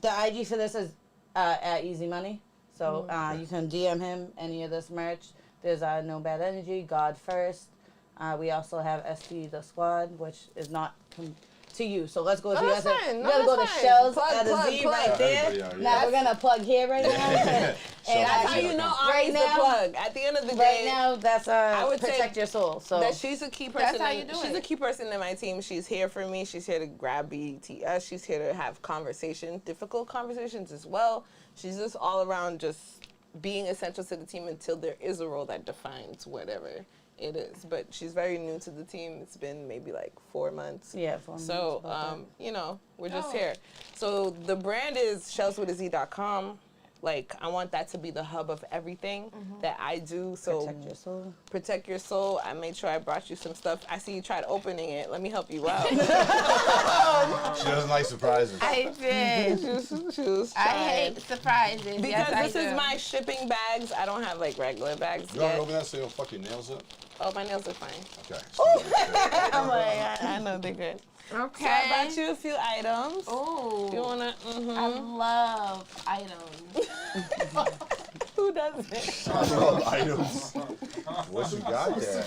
The IG for this is at Easy Money. So you can DM him any of this merch. There's No Bad Energy, God First. We also have ST the Squad, which is not to you. So let's go to that's fine. you No, gotta go to that's fine. Shellz Plug, at a plug, Z plug. right there. Everybody out, Now yeah. we're gonna plug here right now. Shellz That's how you Shellz.com. know Right Ari's the now- plug. At the end of the Right day, now, that's would say protect your soul. So that she's a key person. That's how you do She's it. a key person in my team. She's here for me. She's here to grab BTS. She's here to have conversation, difficult conversations as well. She's just all around just being essential to the team until there is a role that defines whatever it is. But she's very new to the team. It's been maybe like 4 months. yeah. 4 months, So, about you know, we're just here. So the brand is shellzwithaz.com. Like, I want that to be the hub of everything that I do. So protect your soul. protect your soul. I made sure I brought you some stuff. I see you tried opening it. Let me help you out. She doesn't like surprises. I did. she was I trying. hate surprises. Because yes, I this is do. my shipping bags. I don't have like regular bags You want yet. to open that so you don't fuck your nails up? Oh, my nails are fine. Okay. I'm like, I know they're good. Okay. So I brought you a few items. Oh. You wanna? I love items. Who doesn't? I love items. What you got there?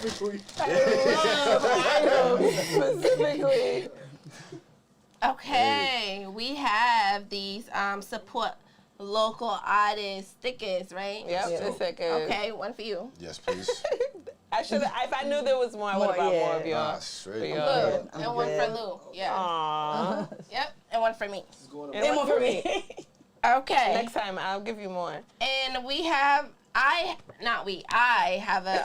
Specifically. Okay, we have these support local artist stickers, right? Yep, it's stickers. Okay, one for you. Yes, please. I should. If I knew there was more, I would have bought more of y'all. Straight. Lou, up. and one for Lou. Yeah. Aww. Yep, and one for me. And one for me. Okay. Next time, I'll give you more. And we have I have a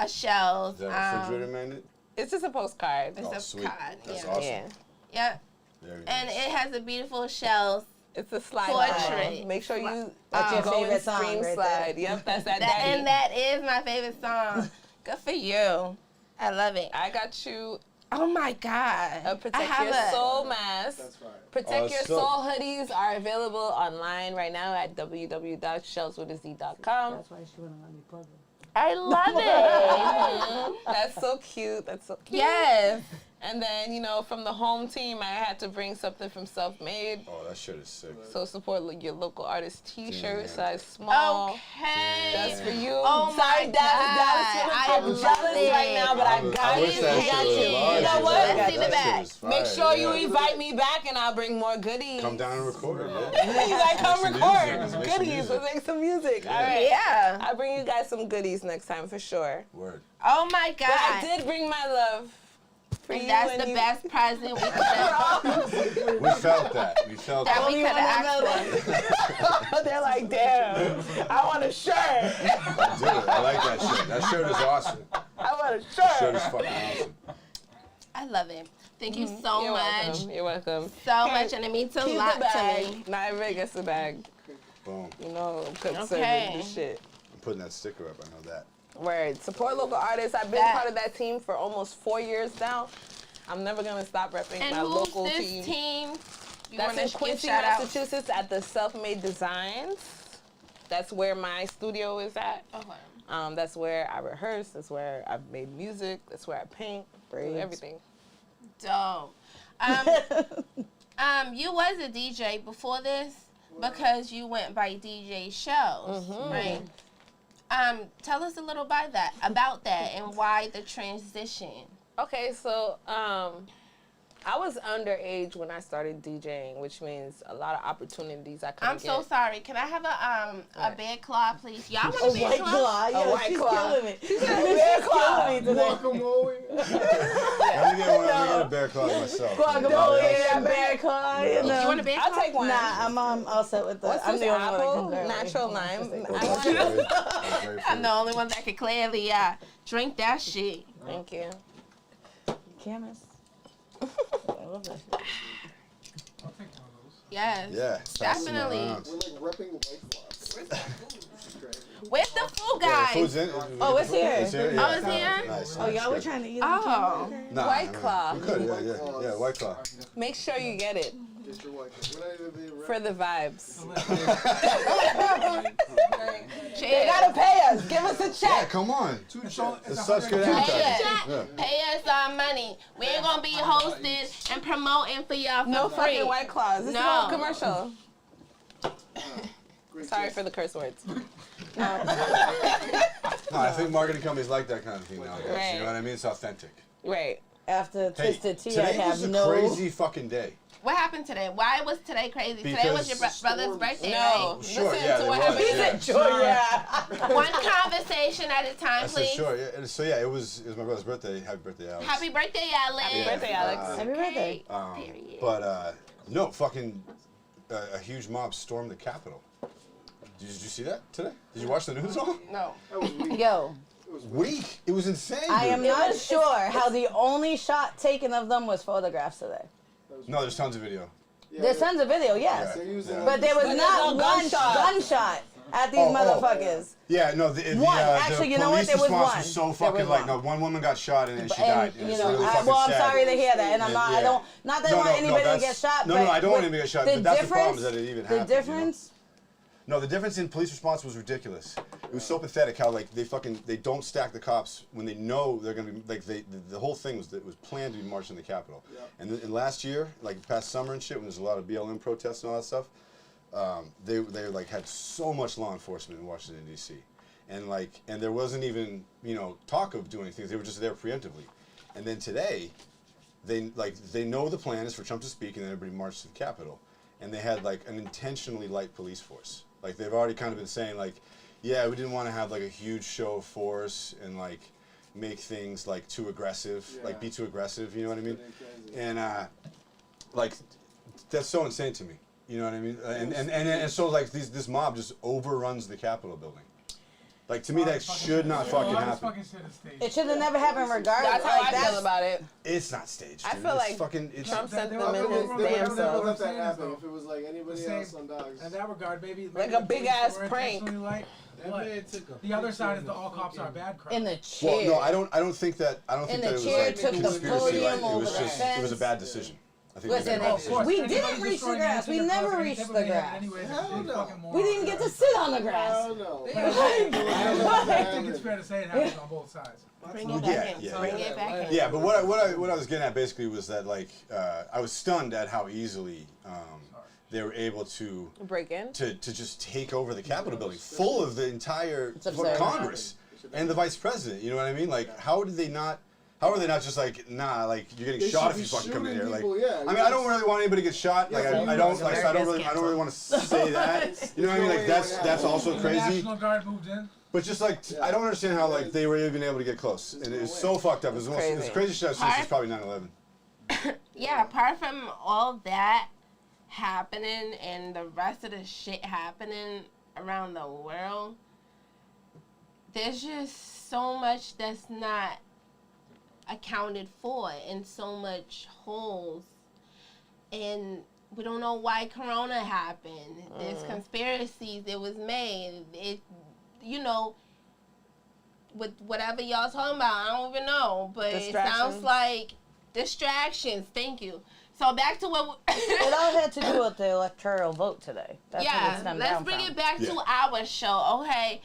Shellz. Is that a refrigerator magnet? It's just a postcard. It's Oh, a sweet. card. That's Yeah. awesome. Yeah. Yep. Very And nice. it has a beautiful Shellz. It's a slide. Portrait. Song. Make sure you That's your go favorite and song stream right slide. Yep, that's that. That, daddy. and that is my favorite song. Good for you. I love it. I got you Oh my God. a I Protect have Your a- Soul mask. That's right. Protect Your so- Soul hoodies are available online right now at www.shellzwithaz.com. That's why she wouldn't let me plug it. I love it. That's so cute. That's so cute. Yes. And then, you know, from the home team, I had to bring something from Self-Made. Oh, that shit is sick. So support your local artist T-shirt, Yeah. size small. Okay. That's for you. Oh Sorry, my Dallas. God. I'm love jealous it. right now, but I got wish you. that I shit got was you. live. You know Yeah, what? Let's see the that back. shit is Make fire, sure you yeah. invite me back, and I'll bring more goodies. Come down and record. You Yeah. guys come Make some record music. Let's make some goodies. music. Let's make some music. All right. Yeah. I'll bring you guys some goodies next time for sure. Word. Oh my But I God. did bring my love for you. And that's and the you. best present we could have. We felt that. We felt That that. we could have asked for. They're like, damn, I want a shirt. Dude, I like that shirt. That shirt is awesome. I want a That shirt shirt. is fucking awesome. I love it. Thank you so You're much. welcome. You're welcome. So much, and it means a Keep lot the bag. to me. Not everybody gets the bag. Boom. You know, cook Okay. serving the shit. I'm putting that sticker up. I know that. Word. Support local artists. I've been That- part of that team for almost 4 years now. I'm never gonna stop repping And my who's local this team. team? You That's wanna in give Quincy, shout out? Massachusetts, at the Self-Made Designs. That's where my studio is at. Okay. That's where I rehearse. That's where I've made music. That's where I paint. Do Braids. everything. Dope. You was a DJ before this because you went by DJ Shellz, right? Tell us a little about that and why the transition. Okay, so I was underage when I started DJing, which means a lot of opportunities I couldn't I'm get. so sorry. Can I have a bear claw, please? Y'all want A a bear white claw? claw. Yo, white she's claw. killing me. She's bear claw. killing me today. Guacamole. Let me get a bear claw myself. Guacamole, bear claw, you You know. want a bear claw? I'll take one. Nah, I'm all set with that. What's I'm this, the only one apple? that can Natural go. lime? That's very good. That's very I'm fruity. the only one that can clearly drink that shit. Thank you. Camus. I love that shit. I'll take one of those. Yes. Yeah. pass them Definitely. around. We're like repping White Claws. Where's the food, Yeah, guys? the food's in. Oh, it's here. It's here. Oh, Yeah. it's here? Nice. Oh, y'all were trying to eat it. Oh. Nah, White I mean, Claw. You could, yeah, White Claw. Make sure you get it Get your White Claw. We're not even being for the vibes. They Cheers. gotta pay us. Give us a Yeah, check. come on. It's It's such good Pay advertising. us. Yeah. Pay us our money. We ain't gonna be hosting and promoting for y'all for No free. fucking White Claws. This No. is a commercial. Great Sorry taste. for the curse words. No, I think marketing companies like that kind of thing nowadays. Right. You know what I mean? It's authentic. Right. After Hey, Twisted Tea, I today have was a no. crazy fucking day. What happened today? Why was today crazy? Today was your Because- brother's birthday, No. Sure, Listen yeah, to there what was, happened. yeah. Sure, yeah. right? One conversation at a time, I said please. sure. Yeah. And so yeah, it was my brother's birthday. Happy birthday, Alex. Happy birthday, Alex. Happy birthday, Alex. Happy birthday. Period. But no, fucking a huge mob stormed the Capitol. Did you see that today? Did you watch the news all? No. That was weak. Yo, Weak. It was insane. I dude. am not sure how the only shot taken of them was photographs today. No, there's tons of video. Yeah, There's tons of video, yes. They're using Yeah. But there was But there's not no one gunshot. gunshot at these Oh, oh. motherfuckers. Yeah, no, the One. Actually, the you know what? police There was response one. was so There fucking was like, one. no, one woman got shot and then she died. And, It's you know, really well, fucking I'm sad. sorry to hear that, and I'm not. Yeah. I don't. Not that I want anybody to get shot. No, but I don't want with anybody to get shot. the But that's the problem is difference- that it even The happened. you know? difference. No, the difference in police response was ridiculous. It was so pathetic how like they don't stack the cops when they know they're gonna be like the whole thing was planned to be marching the Capitol. Yeah. And last year, like past summer and shit, when there's a lot of BLM protests and all that stuff, they like had so much law enforcement in Washington D.C. and there wasn't even talk of doing things. They were just there preemptively. And then today, they know the plan is for Trump to speak and then everybody marched to the Capitol, and they had like an intentionally light police force. Like they've already kind of been saying like, yeah, we didn't want to have like a huge show of force and like make things like too aggressive, like be too aggressive, you know what I mean? And like that's so insane to me, you know what I mean? And so like this mob just overruns the Capitol building. Like to me, that should not fucking happen. It should have never happened regardless. That's how I feel about it. It's not staged. I dude. feel It's like Trump sent them in in his damn self. Let that happen if it was like anybody else on dogs. In that regard, baby. Like a big ass prank. The other side is the all cops are bad crowd. In the chair. Well, no, I don't think that. I don't think that it was like took the conspiracy. podium It over was the just fence. it was a bad decision. I think Listen, it was a bad decision. we didn't reach the grass. We never reached the grass. Hell no. We didn't get to sit on the grass. Hell no. I think it's fair to say it happens on both sides. Bring it back in. Bring it back in. Yeah, but what I was getting at basically was that like I was stunned at how easily they were able to break in to just take over the Capitol building, full of the entire absurd. Congress and the vice president. You know what I mean? Like, how did they not? How are they not just like, nah, like you're getting shot if you fucking come in here? Like, I mean, I don't really want anybody to get shot. Like, I don't really want to say that. You know what I mean? Like, that's also The crazy. National Guard moved in. But just like, I don't understand how like they were even able to get close, and it was so fucked up. It was the crazy shit I've seen since probably 9/11. Yeah, apart from all that happening and the rest of the shit happening around the world, there's just so much that's not accounted for and so much holes, and we don't know why Corona happened. There's conspiracies that was made. With whatever y'all talking about, I don't even know, but it sounds like distractions. Thank you. So back to what it all had to do with the electoral vote today. That's let's bring it back to our show. Okay,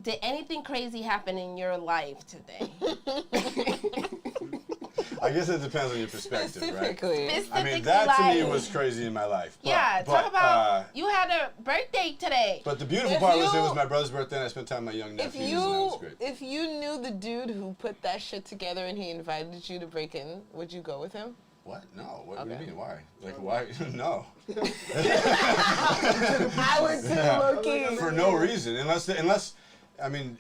did anything crazy happen in your life today? I guess it depends on your perspective, right? I mean, that to me was crazy in my life. But, talk about you had a birthday today. But the beautiful part was it was my brother's birthday and I spent time with my young nephews, and that was great. If you knew the dude who put that shit together and he invited you to break in, would you go with him? What? No. What do you mean? Why? Like, why? No. I would too, low-key. For no reason. Unless I mean,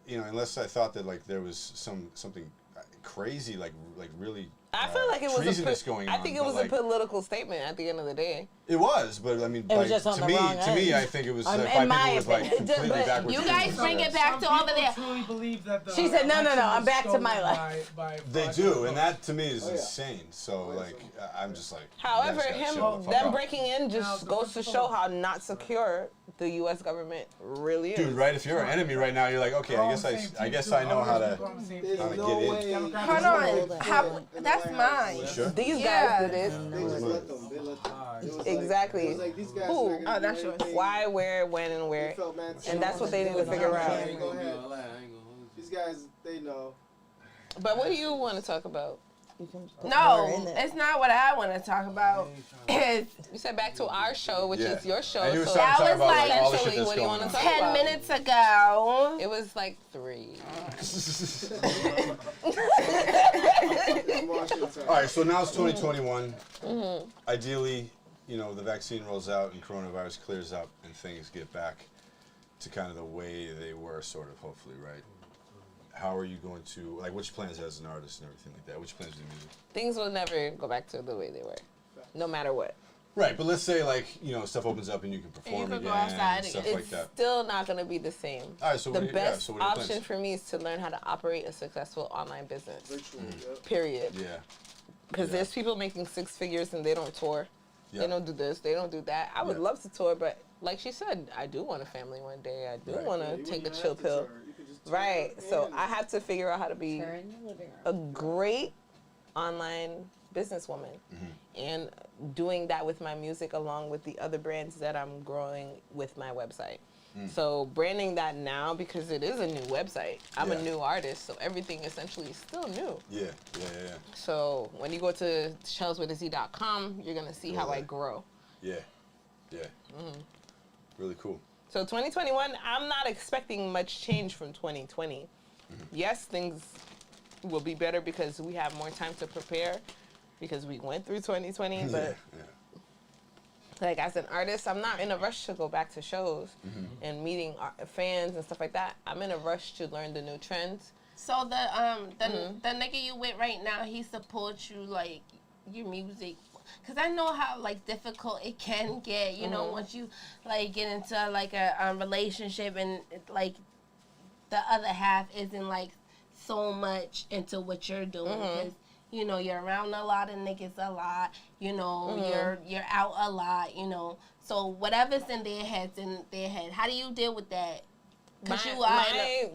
unless I thought that, like, there was something crazy, like really I feel like it was treasonous going on. I think it was a political statement at the end of the day. It was, but I mean, it was just on to the me, wrong I end. think it was In by my people with like opinion. completely backwards. You guys bring it back to over there. Truly believe that the She said, no, I'm back to my election life. by They do, and that to me is insane. So like, I'm just like. However, them breaking breaking in just goes to show how not secure the U.S. government really is. Dude, right? If you're an enemy right now, you're like, okay, I guess I know how to get in. Hold on, that's mine. Sure. These guys did it. They just let them. They let them. Exactly. It was like, these guys Who? are gonna do That's yours. anything. Why, where, when, and where. They felt mad And that's what they need to figure out. Go ahead. These guys, they know. But what do you want to talk about? No, it's not what I want to talk about. You said back to our show, which is your show. And you were So starting to that talk was about, like all the shit essentially, that's what do you going want on. to talk 10 about? minutes ago. It was like 3. All right, so now it's 2021. Ideally, the vaccine rolls out and coronavirus clears up and things get back to kind of the way they were, sort of, hopefully, right? How are you going to, like, what's your plans as an artist and everything like that? What's your plans with music? Things will never go back to the way they were, no matter what. Right, but let's say, like, stuff opens up and you can perform can go again outside and stuff again. like that. It's still not going to be the same. All right, so the what best so what are your option plans? for me is to learn how to operate a successful online business. Virtually, Period. Yeah. Because there's people making 6 figures and they don't tour. Yeah. They don't do this. They don't do that. I would love to tour, but like she said, I do want a family one day. I do want to take a chill pill. Right. So I have to figure out how to be a great online businesswoman. And doing that with my music along with the other brands that I'm growing with my website. So branding that now, because it is a new website. I'm a new artist, so everything essentially is still new. Yeah. So when you go to shellz.com, you're gonna see how I grow. Yeah. Really cool. So 2021, I'm not expecting much change from 2020. Yes, things will be better because we have more time to prepare because we went through 2020, but like as an artist, I'm not in a rush to go back to shows and meeting fans and stuff like that. I'm in a rush to learn the new trends. So the nigga you with right now, he supports you like your music, cause I know how like difficult it can get. You know, once you like get into like a relationship and like the other half isn't like so much into what you're doing. Cause, you know, you're around a lot of niggas a lot, you know, you're out a lot, you know. So whatever's in their head, how do you deal with that? Cause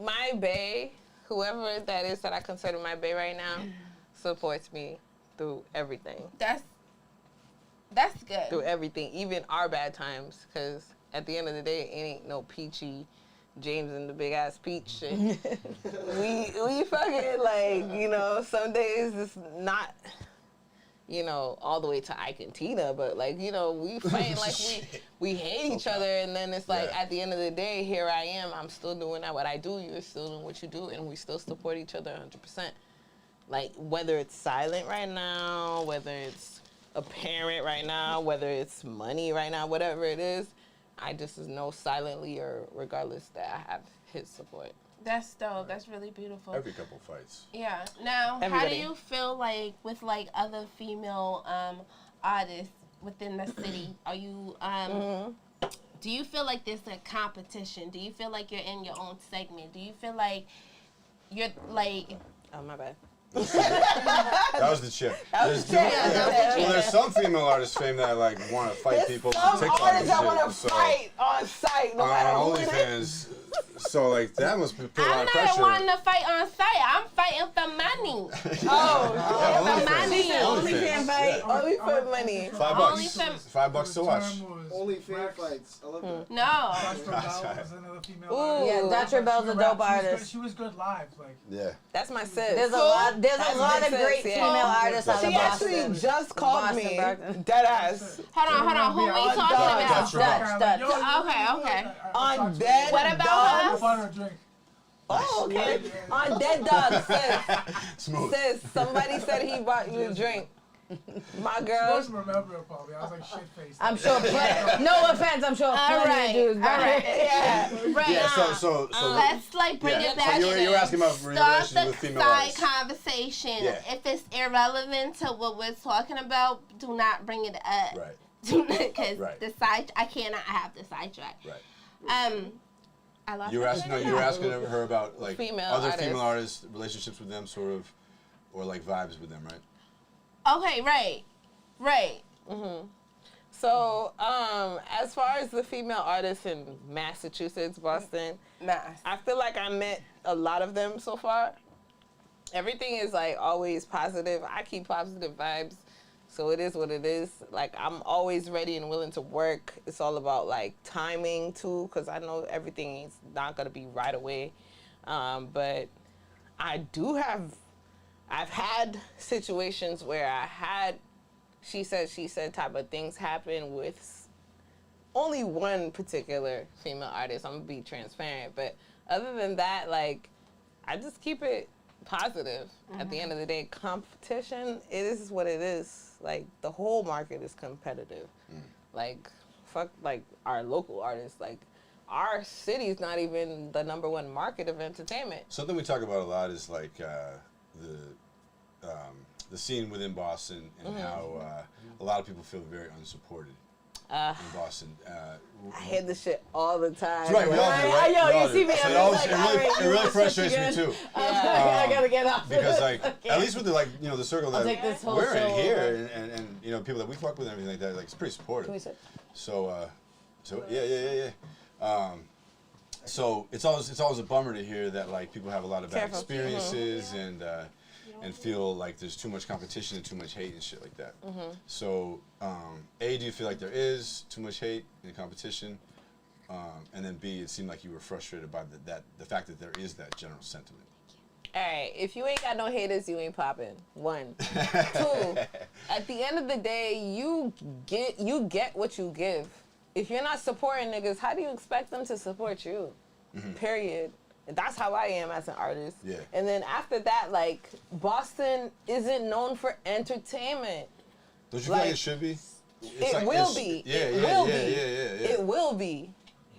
My bae, whoever that is that I consider my bae right now, supports me through everything. That's good. Through everything, even our bad times, because at the end of the day, it ain't no peachy James and the big ass peach shit. we fucking like, you know, some days it's not, you know, all the way to Ike and Tina, but like, you know, we fight like we hate each other, and then it's like at the end of the day, here I am, I'm still doing what I do, you're still doing what you do, and we still support each other 100%. Like whether it's silent right now, whether it's apparent right now, whether it's money right now, whatever it is, I just know silently or regardless that I have his support. That's dope. That's really beautiful. Every couple fights. Yeah. Now, Everybody. how do you feel like with like other female artists within the city? Are you do you feel like there's a competition? Do you feel like you're in your own segment? Do you feel like you're like? Oh, my bad. That was the chick. There's some female artists fame that like want to fight people on TikTok artists that and want to shit. fight on site, no matter On who it is. OnlyFans, so like that must put a lot I'm of not pressure. wanting to fight on site. I'm fighting for money. OnlyFans. Only for money. $5 to watch. Only fan fights. I love that. No. Dr. Bell was another female artist. Yeah, Dr. Bell's a dope artist. She was good live. Like, Yeah. That's my sis. There's a lot of Big great sis, female artists out She of Boston. actually just called Boston, me, Boston. dead ass, Hold on. Who we talking about? Dutch. Okay. on dead What about dogs. her? Buy her a drink. Oh, okay. On dead dogs, sis. Smooth. Sis, somebody said he bought you a drink. My She girl. doesn't remember it probably. I was like shit-faced. I'm sure. No offense. I'm sure. Right, Plenty of dudes. all right. Yeah. Right. Yeah. So Let's like bring it back. So you were asking about Start relations the with female side artists. conversation. Yeah. If it's irrelevant to what we're talking about, do not bring it up. Right. Because the side, I cannot have the sidetrack. Right. I lost You were asking her about like Female other artists. female artists, relationships with them, sort of, or like vibes with them, right? Okay, right. So, as far as the female artists in Massachusetts, Boston, I feel like I met a lot of them so far. Everything is like always positive. I keep positive vibes. So it is what it is. Like, I'm always ready and willing to work. It's all about like timing too, because I know everything is not going to be right away. But I've had situations where I had she said type of things happen with only one particular female artist. I'm going to be transparent. But other than that, like, I just keep it positive. At the end of the day, competition, it is what it is. Like, the whole market is competitive. Like, fuck, like, our local artists. Like, our city's not even the #1 market of entertainment. Something we talk about a lot is like the scene within Boston and how a lot of people feel very unsupported in Boston. I hear this shit all the time. Right, we all do, right? Yo, We all you see do. me, So I'm it just always- like, it all really, right, it really you frustrates me again? too. I gotta get off. Because like, at least with the like, you know, the circle that take this whole we're in show here, over. and you know, people that we fuck with and everything like that, like it's pretty supportive. Can we sit? So yeah. So it's always a bummer to hear that like people have a lot of bad Careful. experiences and and feel like there's too much competition and too much hate and shit like that. So, A, do you feel like there is too much hate and competition? And then B, it seemed like you were frustrated by the fact that there is that general sentiment. All right, if you ain't got no haters, you ain't popping. 1. 2, at the end of the day, you get what you give. If you're not supporting niggas, how do you expect them to support you? Period. And that's how I am as an artist. Yeah. And then after that, like, Boston isn't known for entertainment. Don't you feel like it should be? It will be.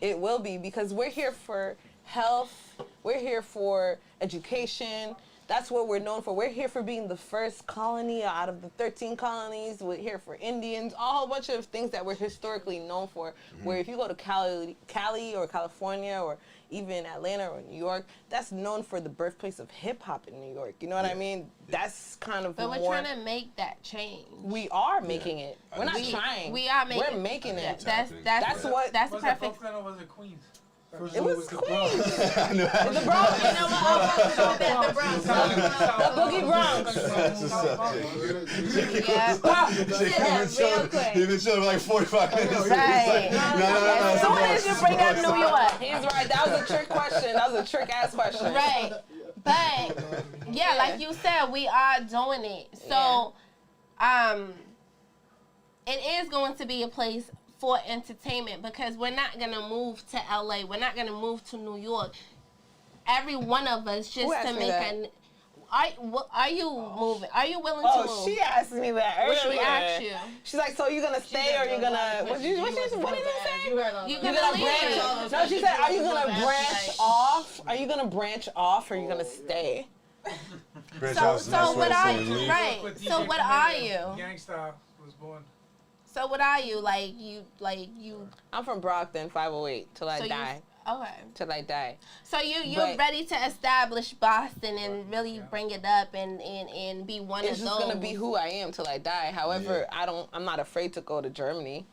It will be because we're here for health. We're here for education. That's what we're known for. We're here for being the first colony out of the 13 colonies. We're here for Indians, a whole bunch of things that we're historically known for. Where if you go to Cali or California or even Atlanta or New York, that's known for the birthplace of hip hop in New York. You know what I mean? That's kind of But more. we're trying to make that change. We are making it. We're not trying. We are making. We're making it. That's That's what. That's Was it perfect. Brooklyn or was it Queens? It was Queens. I know. The Bronx. You know what? The Bronx. The Boogie Bronx. That's what's up, Yeah. You've been chilling for like 45 minutes. Right. No. As soon as you bring up New York. He's right. That was a trick question. That was a trick ass question. Right. But yeah, like you said, we are doing it. So it is going to be a place for entertainment because we're not gonna move to LA. We're not gonna move to New York. Every one of us just to make an. Are you moving? Are you willing to move? Oh, she asked me that earlier. What she asked you? She's like, so you gonna stay or you gonna? What did you say? You gonna leave? branch. No, she said, are you gonna branch off? Are you gonna branch off or are you gonna stay? So what are you? Right. So what are you? Gangsta was born. So what are you? Like you. I'm from Brockton, 508, till I die. Okay. Till I die. So you're ready to establish Boston and really bring it up and be one of those. It's just gonna be who I am till I die. However, I'm not afraid to go to Germany.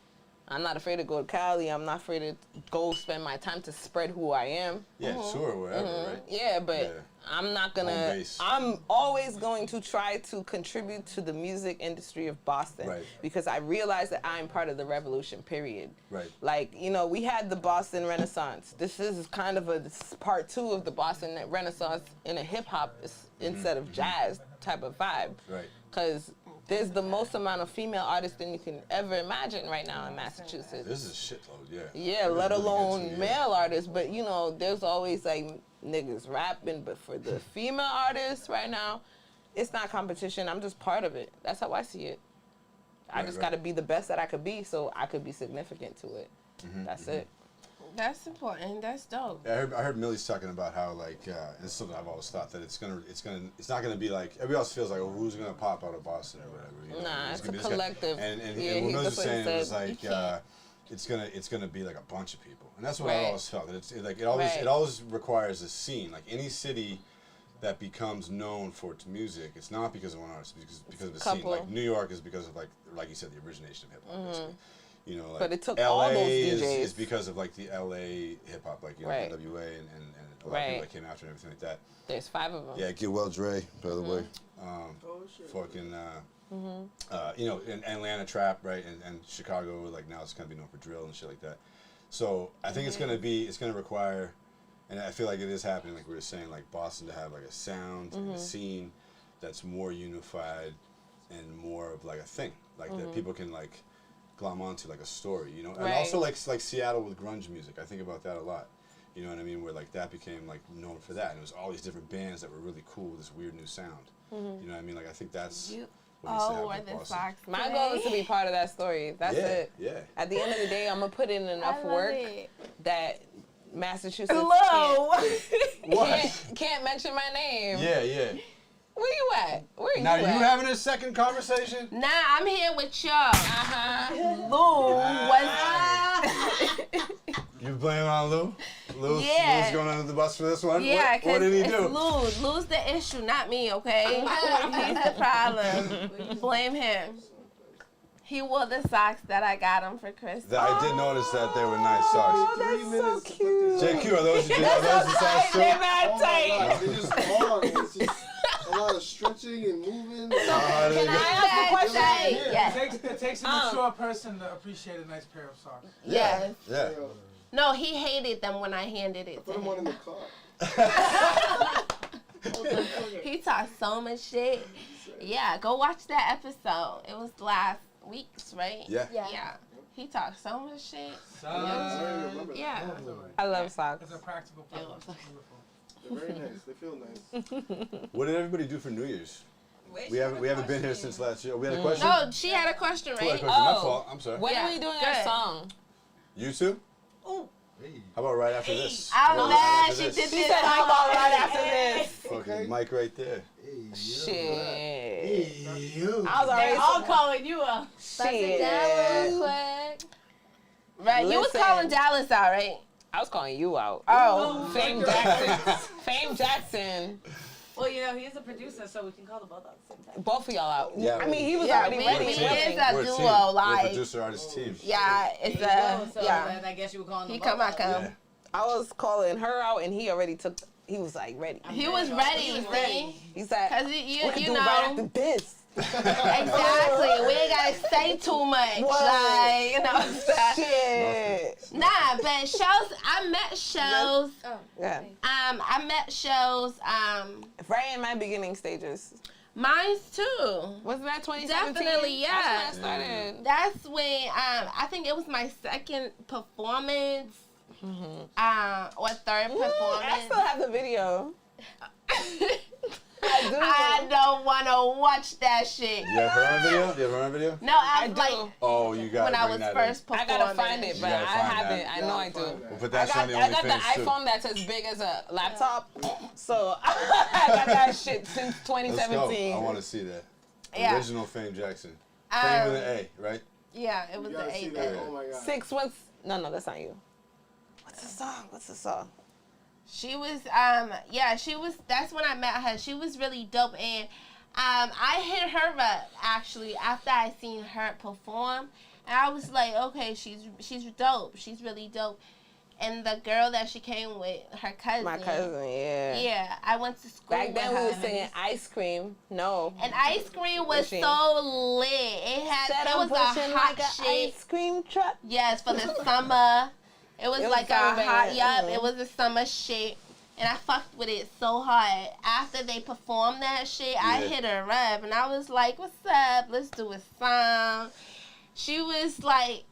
I'm not afraid to go to Cali. I'm not afraid to go spend my time to spread who I am. Yeah, sure, wherever, right? Yeah, but I'm not gonna. I'm always going to try to contribute to the music industry of Boston because I realize that I'm part of the revolution. Period. Right. Like we had the Boston Renaissance. This is kind of a part 2 of the Boston Renaissance in a hip hop instead of jazz type of vibe. Right. Because there's the most amount of female artists than you can ever imagine right now in Massachusetts. This is a shitload, yeah. Yeah, let alone male artists. But there's always like niggas rapping. But for the female artists right now, it's not competition. I'm just part of it. That's how I see it. I just got to be the best that I could be, so I could be significant to it. That's it. That's important. That's dope. Yeah, I heard Millie's talking about how and it's something I've always thought that it's not gonna be like everybody else feels like, oh, who's gonna pop out of Boston or whatever. Nah, it's a collective. And what Millie was saying was like it's gonna be like a bunch of people, and that's what I always felt. That it always requires a scene. Like any city that becomes known for its music, it's not because of one artist, because of the scene. Like New York is because of like you said, the origination of hip hop. Basically. Like but it took LA all those DJs. is because of like the LA hip hop, like NWA and a lot of people that came after and everything like that. There's 5 of them. Yeah, get well Dre, by the way. Fucking and Atlanta trap, right? And Chicago, like now it's gonna be known for drill and shit like that. So I think it's gonna require, and I feel like it is happening, like we were saying, like Boston to have like a sound and a scene that's more unified and more of like a thing, like that people can like glom onto, like a story, and also like Seattle with grunge music. I think about that a lot. You know what I mean? Where like that became like known for that, and it was all these different bands that were really cool with this weird new sound. You know what I mean? Like I think that's what needs to happen. My goal is to be part of that story. That's it. Yeah. At the end of the day, I'm gonna put in enough work that Massachusetts can't mention my name. Yeah. Where you at? Where you now, at? Now, you having a second conversation? Nah, I'm here with y'all. Lou was... You blame on Lou? Lou's going under the bus for this one? Yeah, what did he do? Lou's the issue, not me, okay? He's the problem. Blame him. He wore the socks that I got him for Christmas. I did notice that they were nice socks. Oh, that's so cute. JQ, are those the socks too? They're mad tight. It's just hard. It's just a lot of stretching takes a mature person to appreciate a nice pair of socks. Yes. Yeah. No, he hated them when I handed it to Put them on in him. the car. He talked so much shit. Yeah, go watch that episode. It was last week's, right? Yeah. Yeah. He talked so much shit. I don't even remember that. Yeah. I love socks. It's a practical product. Beautiful. They're very nice. They feel nice. What did everybody do for New Year's? We haven't been here since last year. We had a question. No, she had a question, Who had a right? question? My fault. I'm sorry. When Yeah, are we doing good. our song? You two? How How about right after this? I'm Right glad after she this. did She this. said, how about right after this? Fucking mic right there. Shit. you. I was already All calling you out. Bust it down shit. real quick. Right, you was Listen. calling Dallas out, right? I was calling you out. Oh. Fame Jackson. Fame Jackson. Well, you know, he's a producer, so we can call them both at the same time. Both of y'all out. Yeah. I mean, he was Yeah, already we- ready. we and is everything. a We're duo, team. We're like- a producer artist team. Yeah, it's There you go. So yeah. then I guess you were calling them He both come, I out. come. Yeah. I was calling her out, and he already took. He was like ready. He was ready, He was see? ready. He said, Cause "We're you gonna you do right after know this." exactly. We ain't gotta say too much, What? like you know. Shit. Nah, but Shellz, I met Shellz. Oh. Yeah. I met Shellz. Right in my beginning stages. Mine's too. Wasn't that 2017? Definitely, yeah. That's when I started. That's when I think it was my second performance, or third Ooh, I performance. still have the video. I don't want to watch that shit. You have her on video? You have her on video? No, I I was do. like Oh, you got when to I bring was that first I performing. gotta find it, You but gotta I find haven't. that. I know I do. in. We'll put I that on got, the I got the OnlyFans too. iPhone that's as big as a laptop, so I got that shit since Let's go. 2017. I want to see that. Yeah. Original Fame Jackson. Fame with an A, right? Yeah, it was You the gotta see eighth. that. Oh my god. 6 months. No, that's not you. What's the song? What's the song? She was she was, that's when I met her. She was really dope, and I hit her up actually after I seen her perform, and I was like, okay, she's dope. She's really dope. And the girl that she came with, her cousin. My cousin, yeah. Yeah, I went to school Back with then we her. was singing Ice Cream. No. And Ice Cream was Pushing. so lit. It I'm was a pushing hot like a shit. ice cream truck. Yes, for the summer. It was It was like so a bad. hot, yup, Mhm. it was a summer shit. And I fucked with it so hard. After they performed that shit, I Yeah. hit her up and I was like, what's up? Let's do a song. She was like,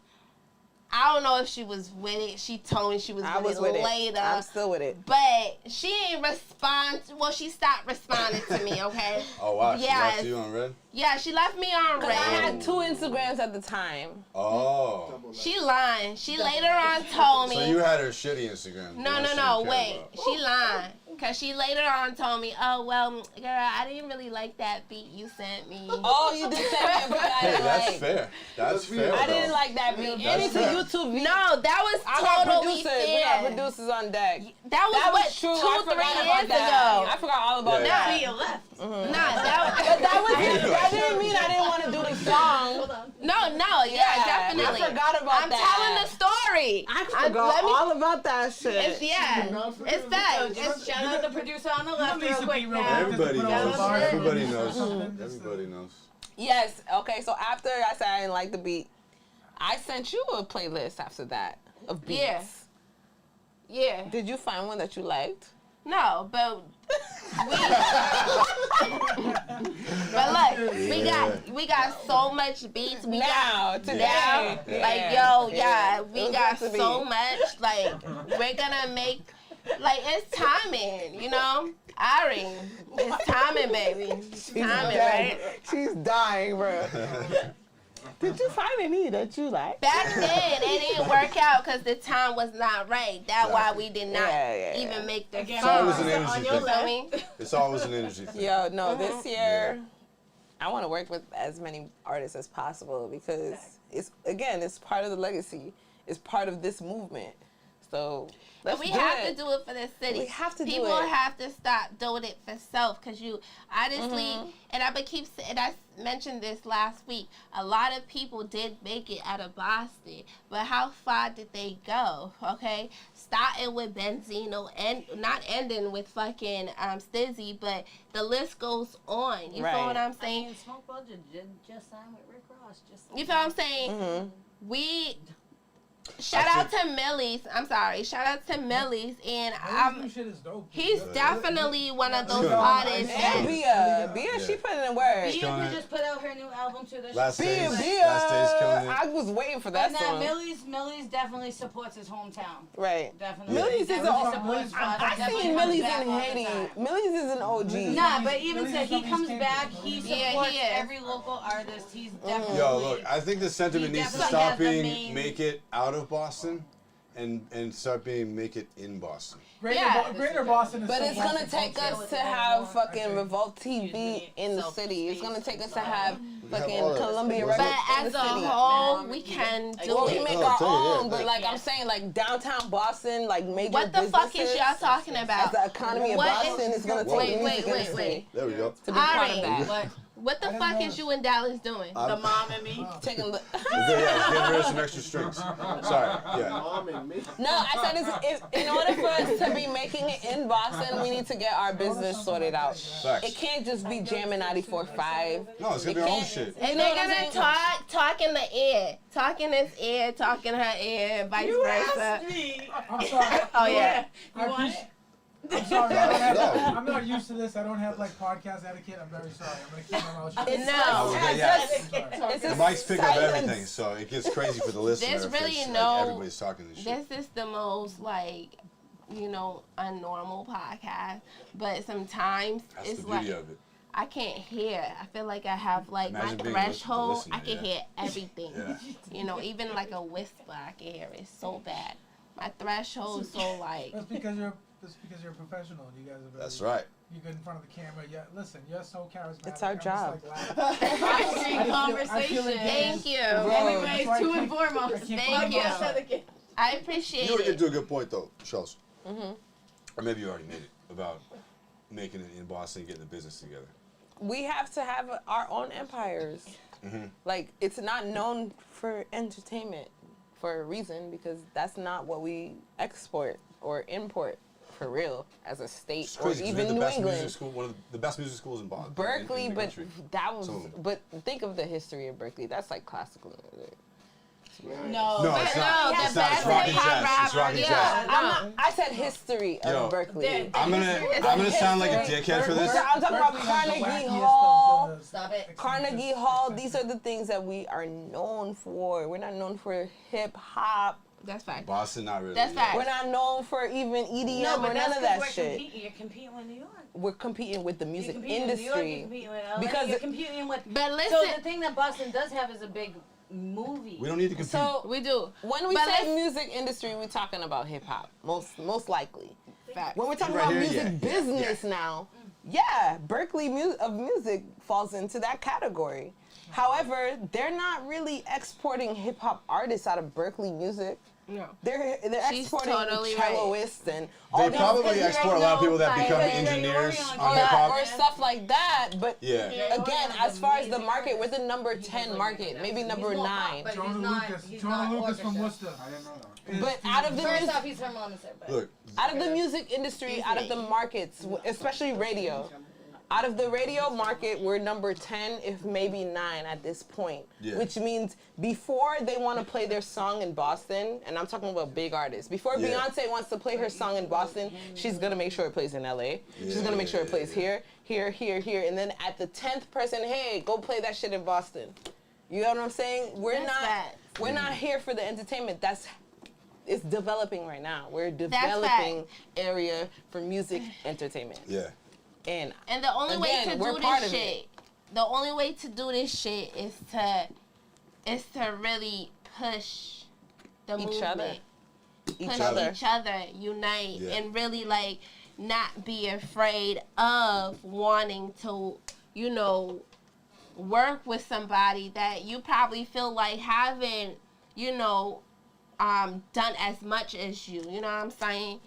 I don't know if she was with it. She told me she was I with was it with it. later. I'm still with it. But she ain't respond. Well, she stopped responding to me, okay? Oh, wow. She Yes. left you on red? Yeah, she left me on Cause I red. had 2 Instagrams at the time. Oh. She lying. She later on told me. So you had her shitty Instagram. No, the one no, she no, didn't care wait. about. She lied. Because she later on told me, oh, well, girl, I didn't really like that beat you sent me. Oh, you did send me a beat I Hey, didn't that's like. fair. That's fair. I didn't though. like that beat. That's Any fair. YouTube beat. No, that was I got totally producers. We got fair. producers on deck. That was That what, was true. 2, I 3 forgot about years that. I ago. forgot all about Yeah. that. See you left. Nah, that But that was that didn't mean I didn't want to do the song. no, yeah, definitely. I forgot about I'm that. telling the story. I let forgot me- all about that shit. It's, yeah, it's facts. Just shout out the producer on the left real Lisa quick be real now. Everybody Put on knows. the bar. Everybody knows. Something. Everybody knows. Yes. Okay. So after I said I didn't like the beat, I sent you a playlist after that of beats. Yeah. Yeah. Did you find one that you liked? No, but but look, we got so much beats. We Now, got today. now, Yeah. like yo, yeah, It we was got meant to so be. much. Like we're gonna make, like it's timing, you know. Ari, it's timing, baby. It's timing, right? She's dying, bro. Did you find any that you like? Back then, it didn't work out because the time was not right. That's why we did not Yeah. even make the Again, It's always song. an energy on your thing. Feel me? It's always an energy thing. Yo, no, this year I want to work with as many artists as possible because it's part of the legacy. It's part of this movement. So we have to do it for the city. We have to do People it. have to stop doing it for self, because you honestly, Mm-hmm. and I mentioned this last week. A lot of people did make it out of Boston, but how far did they go? Okay, starting with Benzino and not ending with fucking Stizzy, but the list goes on. You feel what I'm saying? I mean, Smoke Budget just signed with Rick Ross. You feel what I'm saying? Mm-hmm. We shout out to Millie's. I'm sorry. Shout out to Millie's, and New shit is dope. he's definitely one of those Yeah. artists. And Bia, she put in work. Bia killing could it. just put out her new album too. This Last Bia, days, Bia. last days killing it. I was waiting for that And song. Millie's definitely supports his hometown. Right. Definitely. Millie's is Definitely a- supports I definitely seen comes Millie's back in all the Haiti. time. Millie's is an OG. Nah, but even Millie's said he is comes somebody's back, champion, he bro. Yeah, he supports is. every local artist. He's definitely. Yo, look, I think the sentiment He needs to definitely stop has the being main- make it out of Boston and start being make it in Boston. Greater Boston is But so it's gonna Boston take culture. us to have fucking Revolt TV in the city. It's gonna take us to have fucking all that. Columbia But But Records in as the a city. whole, we can do Well, we it. make Oh, our tell you, yeah, own, but like I'm saying, like downtown Boston, like major What the fuck is businesses, y'all talking as about? the economy of What Boston is gonna Whoa. take the Wait, music wait, industry There we go. to be part Alright. of that. What the fuck is you and Dallas doing? The mom and me. Taking the Yeah, getting rid of some extra strings. Sorry, yeah. Mom and me. No, I said if in order for us to be making it in Boston, we need to get our business sorted out. Facts. It can't just be jamming 94.5. No, it's gonna be our own shit. And You know they're what I'm gonna saying? talk in the ear. Talk in his ear, talk in her ear, vice versa. I'm sorry. Oh yeah. I appreciate. I'm sorry. I'm not used to this. I don't have like podcast etiquette. I'm very sorry. I'm gonna keep my mouth shut. No. Okay, yeah. It's The a mics pick up silence. everything, so it gets crazy for the listener. There's if really it's, like, no- everybody's talking this shit. This is the most like, unnormal podcast. But sometimes That's it's the like beauty of it. I can't hear. I feel like I have like Imagine my being threshold. listener, I can yeah. hear everything. Yeah. Even like a whisper, I can hear it so bad. My threshold is so like. That's because you're a professional. You guys are very. That's right. You get in front of the camera. Yeah, listen, you're so charismatic. It's our I'm just, job. like, laughing. I Conversation. feel it. Thank you. Everybody's That's why I two keep- and foremost. I keep Thank you. Podcast. I appreciate You it. do a good point though, Shellz. Or maybe you already made it about making it in Boston and getting the business together. We have to have our own empires. Like, it's not known for entertainment for a reason, because that's not what we export or import for real as a state, It's or crazy 'cause we have even the New best music England. school, one of the best music schools in Boston. Berkeley, in the but country. that was, Some of them. but think of the history of Berkeley. That's like classical music. No. No, it's not. No, It's the not. best It's rock and hip-hop jazz. It's rock and rapper, jazz. yeah. I said history Yo, of Berkeley. I'm gonna sound like a dickhead for this. I'm talking about Berkeley has the Carnegie wackiest Hall. of the- Stop it. Carnegie Hall, these are the things that we are known for. We're not known for hip hop. That's fine. Boston, not really. That's fact. We're not known for even EDM or none of that shit. You're competing with New York. We're competing with the You're music competing with New York, you're industry. competing with LA, Because you're it- competing with. But So listen, the thing that Boston does have is a big movie. We don't need to compete. So we do. when we But say let's- music industry, we're talking about hip hop, most likely. Fact. When we're talking Right about here, music yeah, yeah, business now, yeah, Berkeley of music falls into that category. However, they're not really exporting hip hop artists out of Berkeley music. No. They're She's exporting totally right. celloists and They all these probably You're export a lot of people that right, become no, engineers you're on right. hip hop. or stuff like that. But Yeah. again, as far as the market, we're the number 10 market, maybe number 9. But Jonah he's not. Lucas. He's Jonah not Lucas from orchestra. Worcester. I didn't know that. But out of the First music, off, he's from Monmouth, but. Look, out of the music industry, out of the markets, especially radio, out of the radio market, we're number 10, if maybe 9 at this point. Yeah. Which means before they want to play their song in Boston, and I'm talking about big artists, before Yeah. Beyonce wants to play her song in Boston, she's going to make sure it plays in LA. She's going to make sure it plays here, and then at the 10th person, hey, go play that shit in Boston. You know what I'm saying? We're not here for the entertainment. It's developing right now. We're a developing area for music entertainment. yeah. And the only way Again, to we're do part this of shit, the only way to do this shit is to really push the Each movement. other. Push Each other. each other, unite, Yeah. and really like not be afraid of wanting to, work with somebody that you probably feel like having, done as much as you. You know what I'm saying?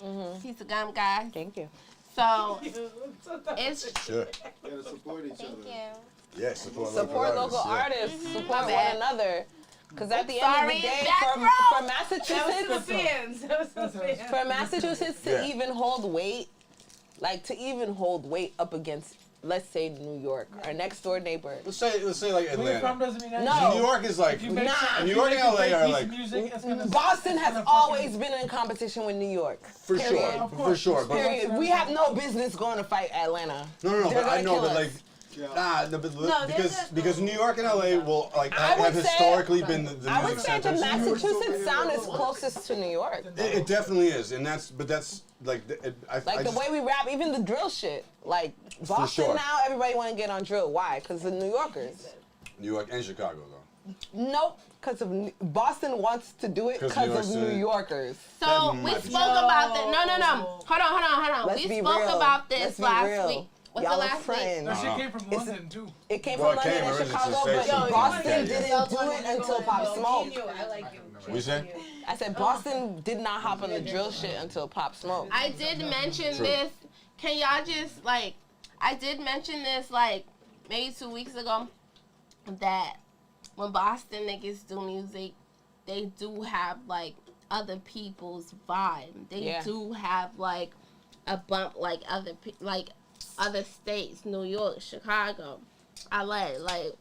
He's a gum guy. Thank you. So it's Sure. You gotta support each other. Thank you. Yeah, support Local yeah. artists. Support My one bad. another. Because at the end Sorry, of the day, back for row. Massachusetts, fans. That was the fans. for Massachusetts to Yeah. even hold weight, up against, let's say, New York, our next door neighbor. Let's say like Where you're from Atlanta. doesn't mean anything. No. New York is like If you make, Nah. if New you York make and a great LA are piece like of music, it's gonna Boston it's has gonna always been in competition with New York. for Period. sure, Of for course. sure. But Period. We have no business going to fight Atlanta. no, They're but I gonna know, kill but us. like. Yeah. Nah, no, but No, because New York and LA will like I would have say- historically been the I would music say the centers. Massachusetts sound is closest to New York. It definitely is, and that's like I Like the just, way we rap, even the drill shit. Like Boston sure. now, everybody want to get on drill. Why? Because the New Yorkers. New York and Chicago though. Nope. Because of Boston wants to do it 'Cause because New of York New City. Yorkers. So That we might be spoke true. about that. No. Hold on. Let's We be spoke real. about Let's this be last real. week. Was Y'all it are last week? friends. That shit came from London too. It came Well, from it London came and originally Chicago, to but say something. Boston Yeah. didn't do it until Pop Smoke. I like you. What you say? I said Boston did not hop on the drill shit until Pop Smoke. I did mention True. this. Can y'all just like? I did mention this like maybe 2 weeks ago that when Boston niggas do music, they do have like other people's vibe. They Yeah. do have like a bump like other states, New York, Chicago, LA. Like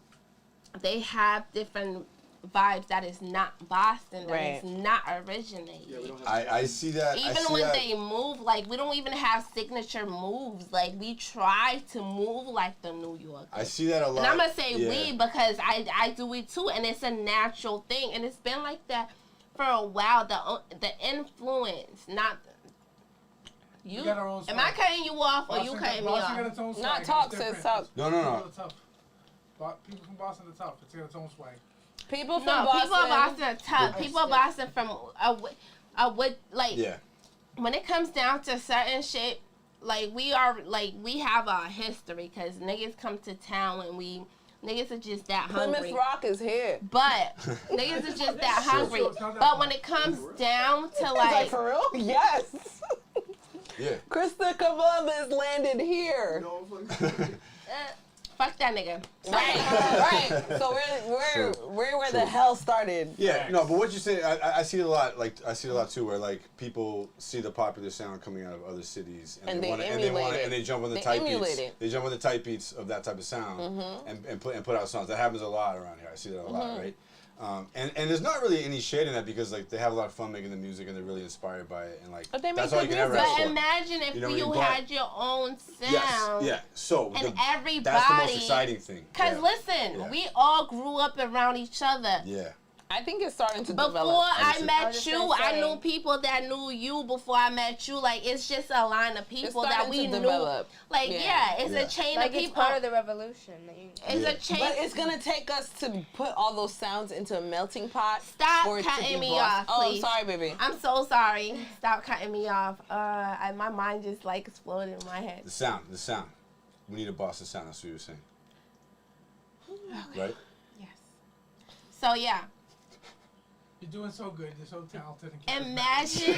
they have different vibes that is not Boston, that is Right. not originated. Yeah, we don't have I see that. I Even see when that. they move, like we don't even have signature moves. Like we try to move like the New Yorkers. I see that a lot. And I'm gonna say yeah. we because I do it too, and it's a natural thing, and it's been like that for a while. The influence, not you. We got our own Am I swag. cutting you off or you Boston cutting me Boston got off? its own swag. Not and talk, it's sis, different. talk. No. People are tough. People from Boston are tough. It's got its own swag. People from No, Boston. people of Boston are tough. People of Boston from like Yeah. when it comes down to certain shit, like we have our history because niggas come to town and niggas are just that hungry. Plymouth Rock is here. But niggas are just that hungry. But when it comes down to Like like, for real? Yes. Yeah. Christopher Columbus landed here. no fucking. fuck that nigga. Right. So we're where the hell started. Yeah, no, but what you say, I see it a lot. Like I see it a lot too, where like people see the popular sound coming out of other cities, And they wanna, emulate it. and they jump on the They type emulate beats. it. They jump on the type beats of that type of sound, and put out songs. That happens a lot around here. I see that a lot, right? And there's not really any shade in that because like they have a lot of fun making the music and they're really inspired by it, and like But they that's make all you good can ever music. ask But for. imagine if You know what I you mean? But- had your own sound. Yes, yeah. So And that's the everybody- most exciting thing. Cause yeah. listen, Yeah. we all grew up around each other. Yeah. I think it's starting to Before develop. I Understood. I was met just you, gonna I say- knew people that knew you before I met you. Like it's just a line of people that starting we to knew. develop. Like Yeah. it's Yeah. a chain Like of it's people. part of the revolution. That you, It's Yeah. a chain. But it's gonna take us to put all those sounds into a melting pot. Stop for it to cutting be me brought- off, Oh, please. sorry, baby. I'm so sorry. Stop cutting me off. My mind just like exploded in my head. The sound. We need a Boston sound. That's what you were saying. Right? Yes. So yeah, You're doing so good. You're so talented. And imagine.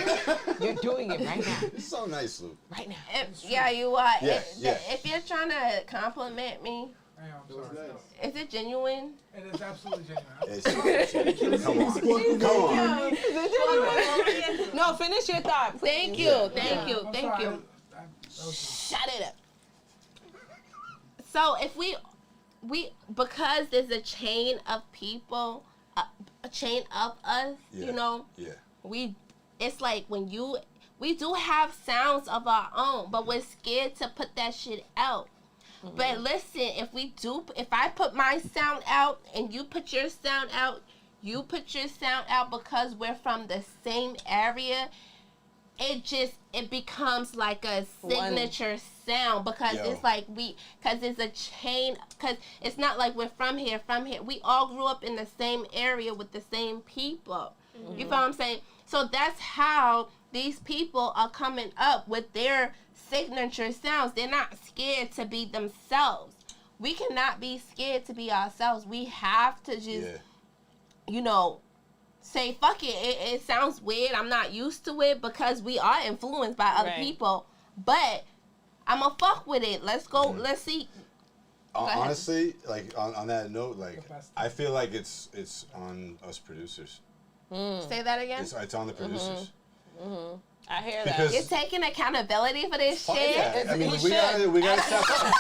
You're doing it right now. It's so nice, Luke. Right now. Yeah, you are. Yeah, yeah. If you're trying to compliment me, I am That was sorry. nice. is it genuine? It is absolutely genuine. It's, come on. Come on. No, finish your thought. Please. Thank you, thank you, I'm thank sorry, you. that was- Shut it up. So if we because there's a chain of people, a chain of us, Yeah. you know, Yeah. it's like when we do have sounds of our own, but we're scared to put that shit out. But listen, if I put my sound out and you put your sound out, because we're from the same area, it becomes like a signature sound because Yo. it's like because it's a chain, because it's not like we're from here. We all grew up in the same area with the same people. You feel what I'm saying? So that's how these people are coming up with their signature sounds. They're not scared to be themselves. We cannot be scared to be ourselves. We have to just, Yeah. you know, say fuck it. It sounds weird. I'm not used to it because we are influenced by other Right. people. But I'ma fuck with it. Let's go. Let's see. ahead. Honestly, like on that note, like The best. I feel like it's on us producers. Say that again. It's on the producers. I hear Because- that. You're taking accountability for this Fuck shit. yeah. I mean, He we should. gotta step up.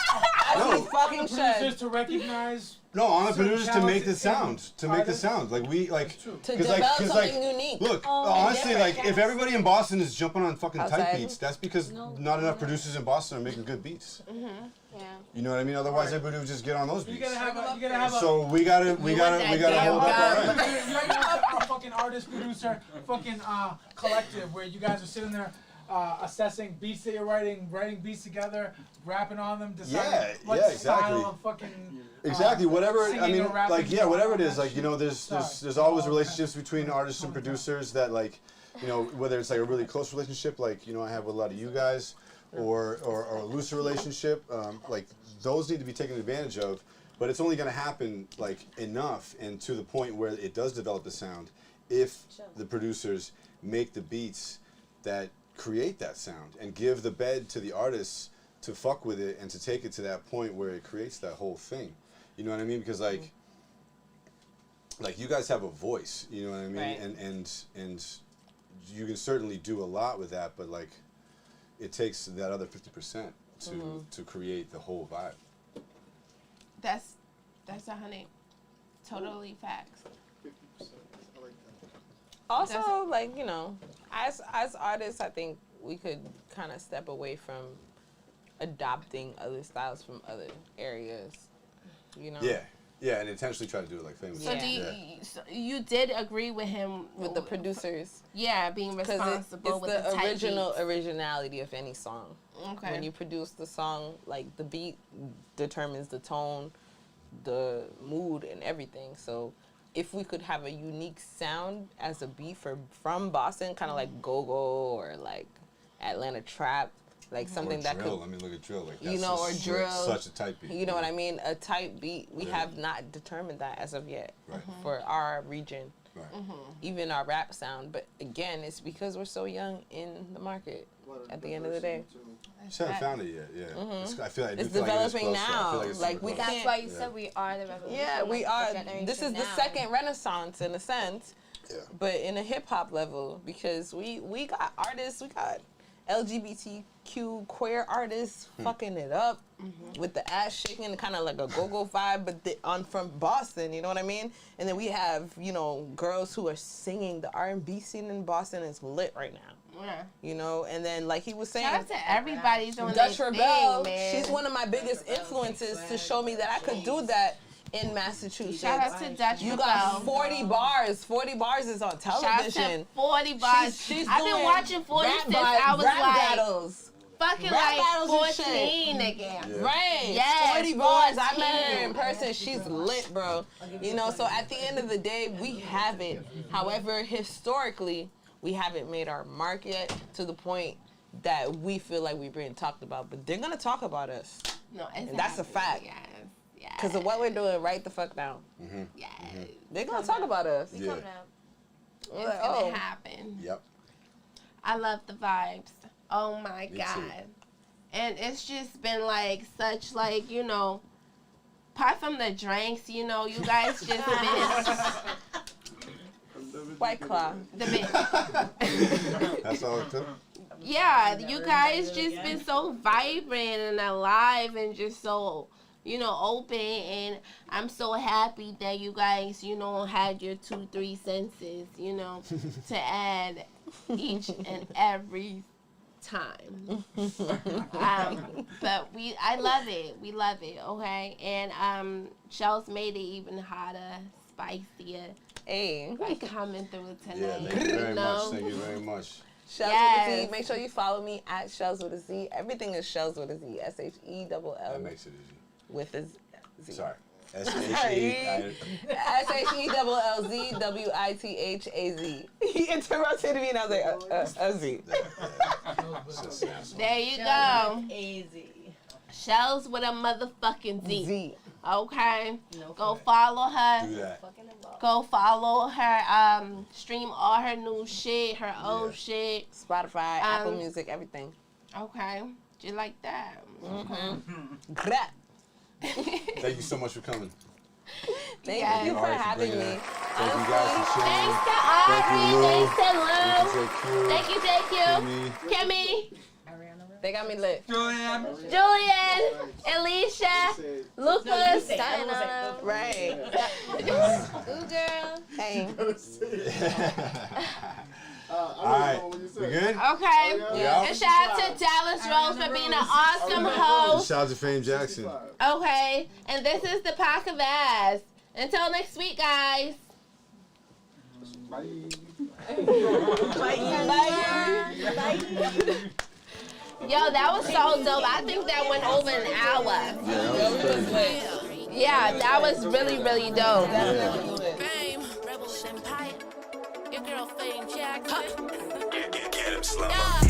He fucking Producers should. to recognize. No, on the Certain producers to make the talented sound, to make the artists. sound. Like we like, true. To 'cause, develop 'cause, something unique. Look, and honestly, different. like if everybody in Boston is jumping on fucking type Outside. beats, that's because not enough producers in Boston are making good beats. Yeah. You know what I mean? Otherwise, everybody would just get on those You beats. gotta have a. So we gotta want that hold damn up our gun. end. You have a fucking artist producer fucking collective where you guys are sitting there assessing beats that you're writing beats together, rapping on them, deciding what yeah, exactly. style of fucking Exactly, whatever. I singing mean, or rapping like, yeah, you whatever want it on is. that Like, you know, there's shit. always relationships between artists and producers that, like, you know, whether it's like a really close relationship, like, you know, I have with a lot of you guys, or a looser relationship, like those need to be taken advantage of. But it's only going to happen like enough and to the point where it does develop the sound if the producers make the beats that create that sound and give the bed to the artists to fuck with it and to take it to that point where it creates that whole thing. You know what I mean? Because like you guys have a voice, you know what I mean? Right. And you can certainly do a lot with that, but like it takes that other 50% to create the whole vibe. That's 100. Totally facts. 50%. I like that. Also, like, you know, as artists, I think we could kind of step away from adopting other styles from other areas. You know. Yeah, and intentionally try to do it like famous. So Yeah. do you? So you did agree with him With the producers. Yeah, being Because responsible it's with the the type original beats. originality of any song. Okay. When you produce the song, like the beat determines the tone, the mood, and everything. So if we could have a unique sound as a beat from Boston, kind of like go-go or like Atlanta trap, like something or that drill. could, I mean, look at drill. Like you that's know, or just drill. such a type beat. you know what I mean? A type beat. We Yeah. have not determined that as of yet Right. for our region, Right. even our rap sound. But again, it's because we're so young in the market. At the end of the day. Just haven't found it yet. Yeah. I feel like It's feel like it is developing close, though. I now. feel like it's Like, super we close. That's why you said we are the revolution. Yeah, we like, are. the generation This is the now. second renaissance in a sense, Yeah. but in a hip hop level, because we got artists, we got LGBTQ queer artists fucking it up with the ass shaking, kind of like a go-go vibe, but from Boston, you know what I mean? And then we have, you know, girls who are singing. The R&B scene in Boston is lit right now. Yeah. You know, and then like he was saying, Shout out to everybody doing Dutch their Rebel, thing, man. she's one of my biggest influences to show me that I could do that in Massachusetts. Shout out to Dutch You Rebel. got 40 bars. 40 bars is on Shout out to television. 40 bars. She's I've been doing watching 40 rap since ba- I was rap like battles. fucking rap like battles and 14 again. Yeah. Right. Yes, 40 bars. I 14. met her in person. She's lit, bro. You know, so at the end of the day, we have it. However, historically, we haven't made our mark yet to the point that we feel like we're being talked about. But they're going to talk about us. No, it's And that's a fact. Yes. Yes. Because of what we're doing right the fuck now. Yes. They're going to talk about us. Yeah. Coming up. We're It's like, gonna oh. happen. Yep. I love the vibes. Oh my Me god. too. And it's just been like such like, you know, apart from the drinks, you know, you guys just been White Claw. the bit. That's all it took. Yeah, you guys just been so vibrant and alive and just so, you know, open, and I'm so happy that you guys, you know, had your 2-3 senses, you know, to add each and every time. But I love it. We love it, okay? And Shellz made it even hotter, spicier Hey. by coming through tonight. Yeah, thank you very know? much. Thank you very much. Shellz with a Yes. Z. Make sure you follow me at Shellz with a Z. Everything is Shellz with a Z. SHELL That makes it easy. with a Z. Sorry. SHE. SHELLZWITHAZ. He interrupted me and I was like, a Z. There you go. Easy. Shellz with a motherfucking Z. Z. Okay? No Go for it. follow her. Do that. Fucking involved. Go follow her. Stream all her new shit, her old shit. Spotify, Apple Music, everything. Okay, just like that. Thank you so much for coming. Thank Yes. you for Alright, having bringing me. it. Thank you guys for sharing. Thanks to Thank Ari. you, Lou. Thanks to Lou. Thank you, Thank you. Kimmy. Kimmy, They got me lit. Julian. Julian, Alicia, Lucas, Right. Ooh, girl. Hey. Alright, we good? Okay. Yeah. And shout out to Dallas Rose for being an awesome host. Shout out to Fvme Jvckson. Okay. And this is the Podcvst. Until next week, guys. Yo, that was so dope. I think that went over an hour. Yeah, that was really, really dope. Fame, Rebel Empire. Your girl Fvme Jvckson. Get him, Slumber. Yeah.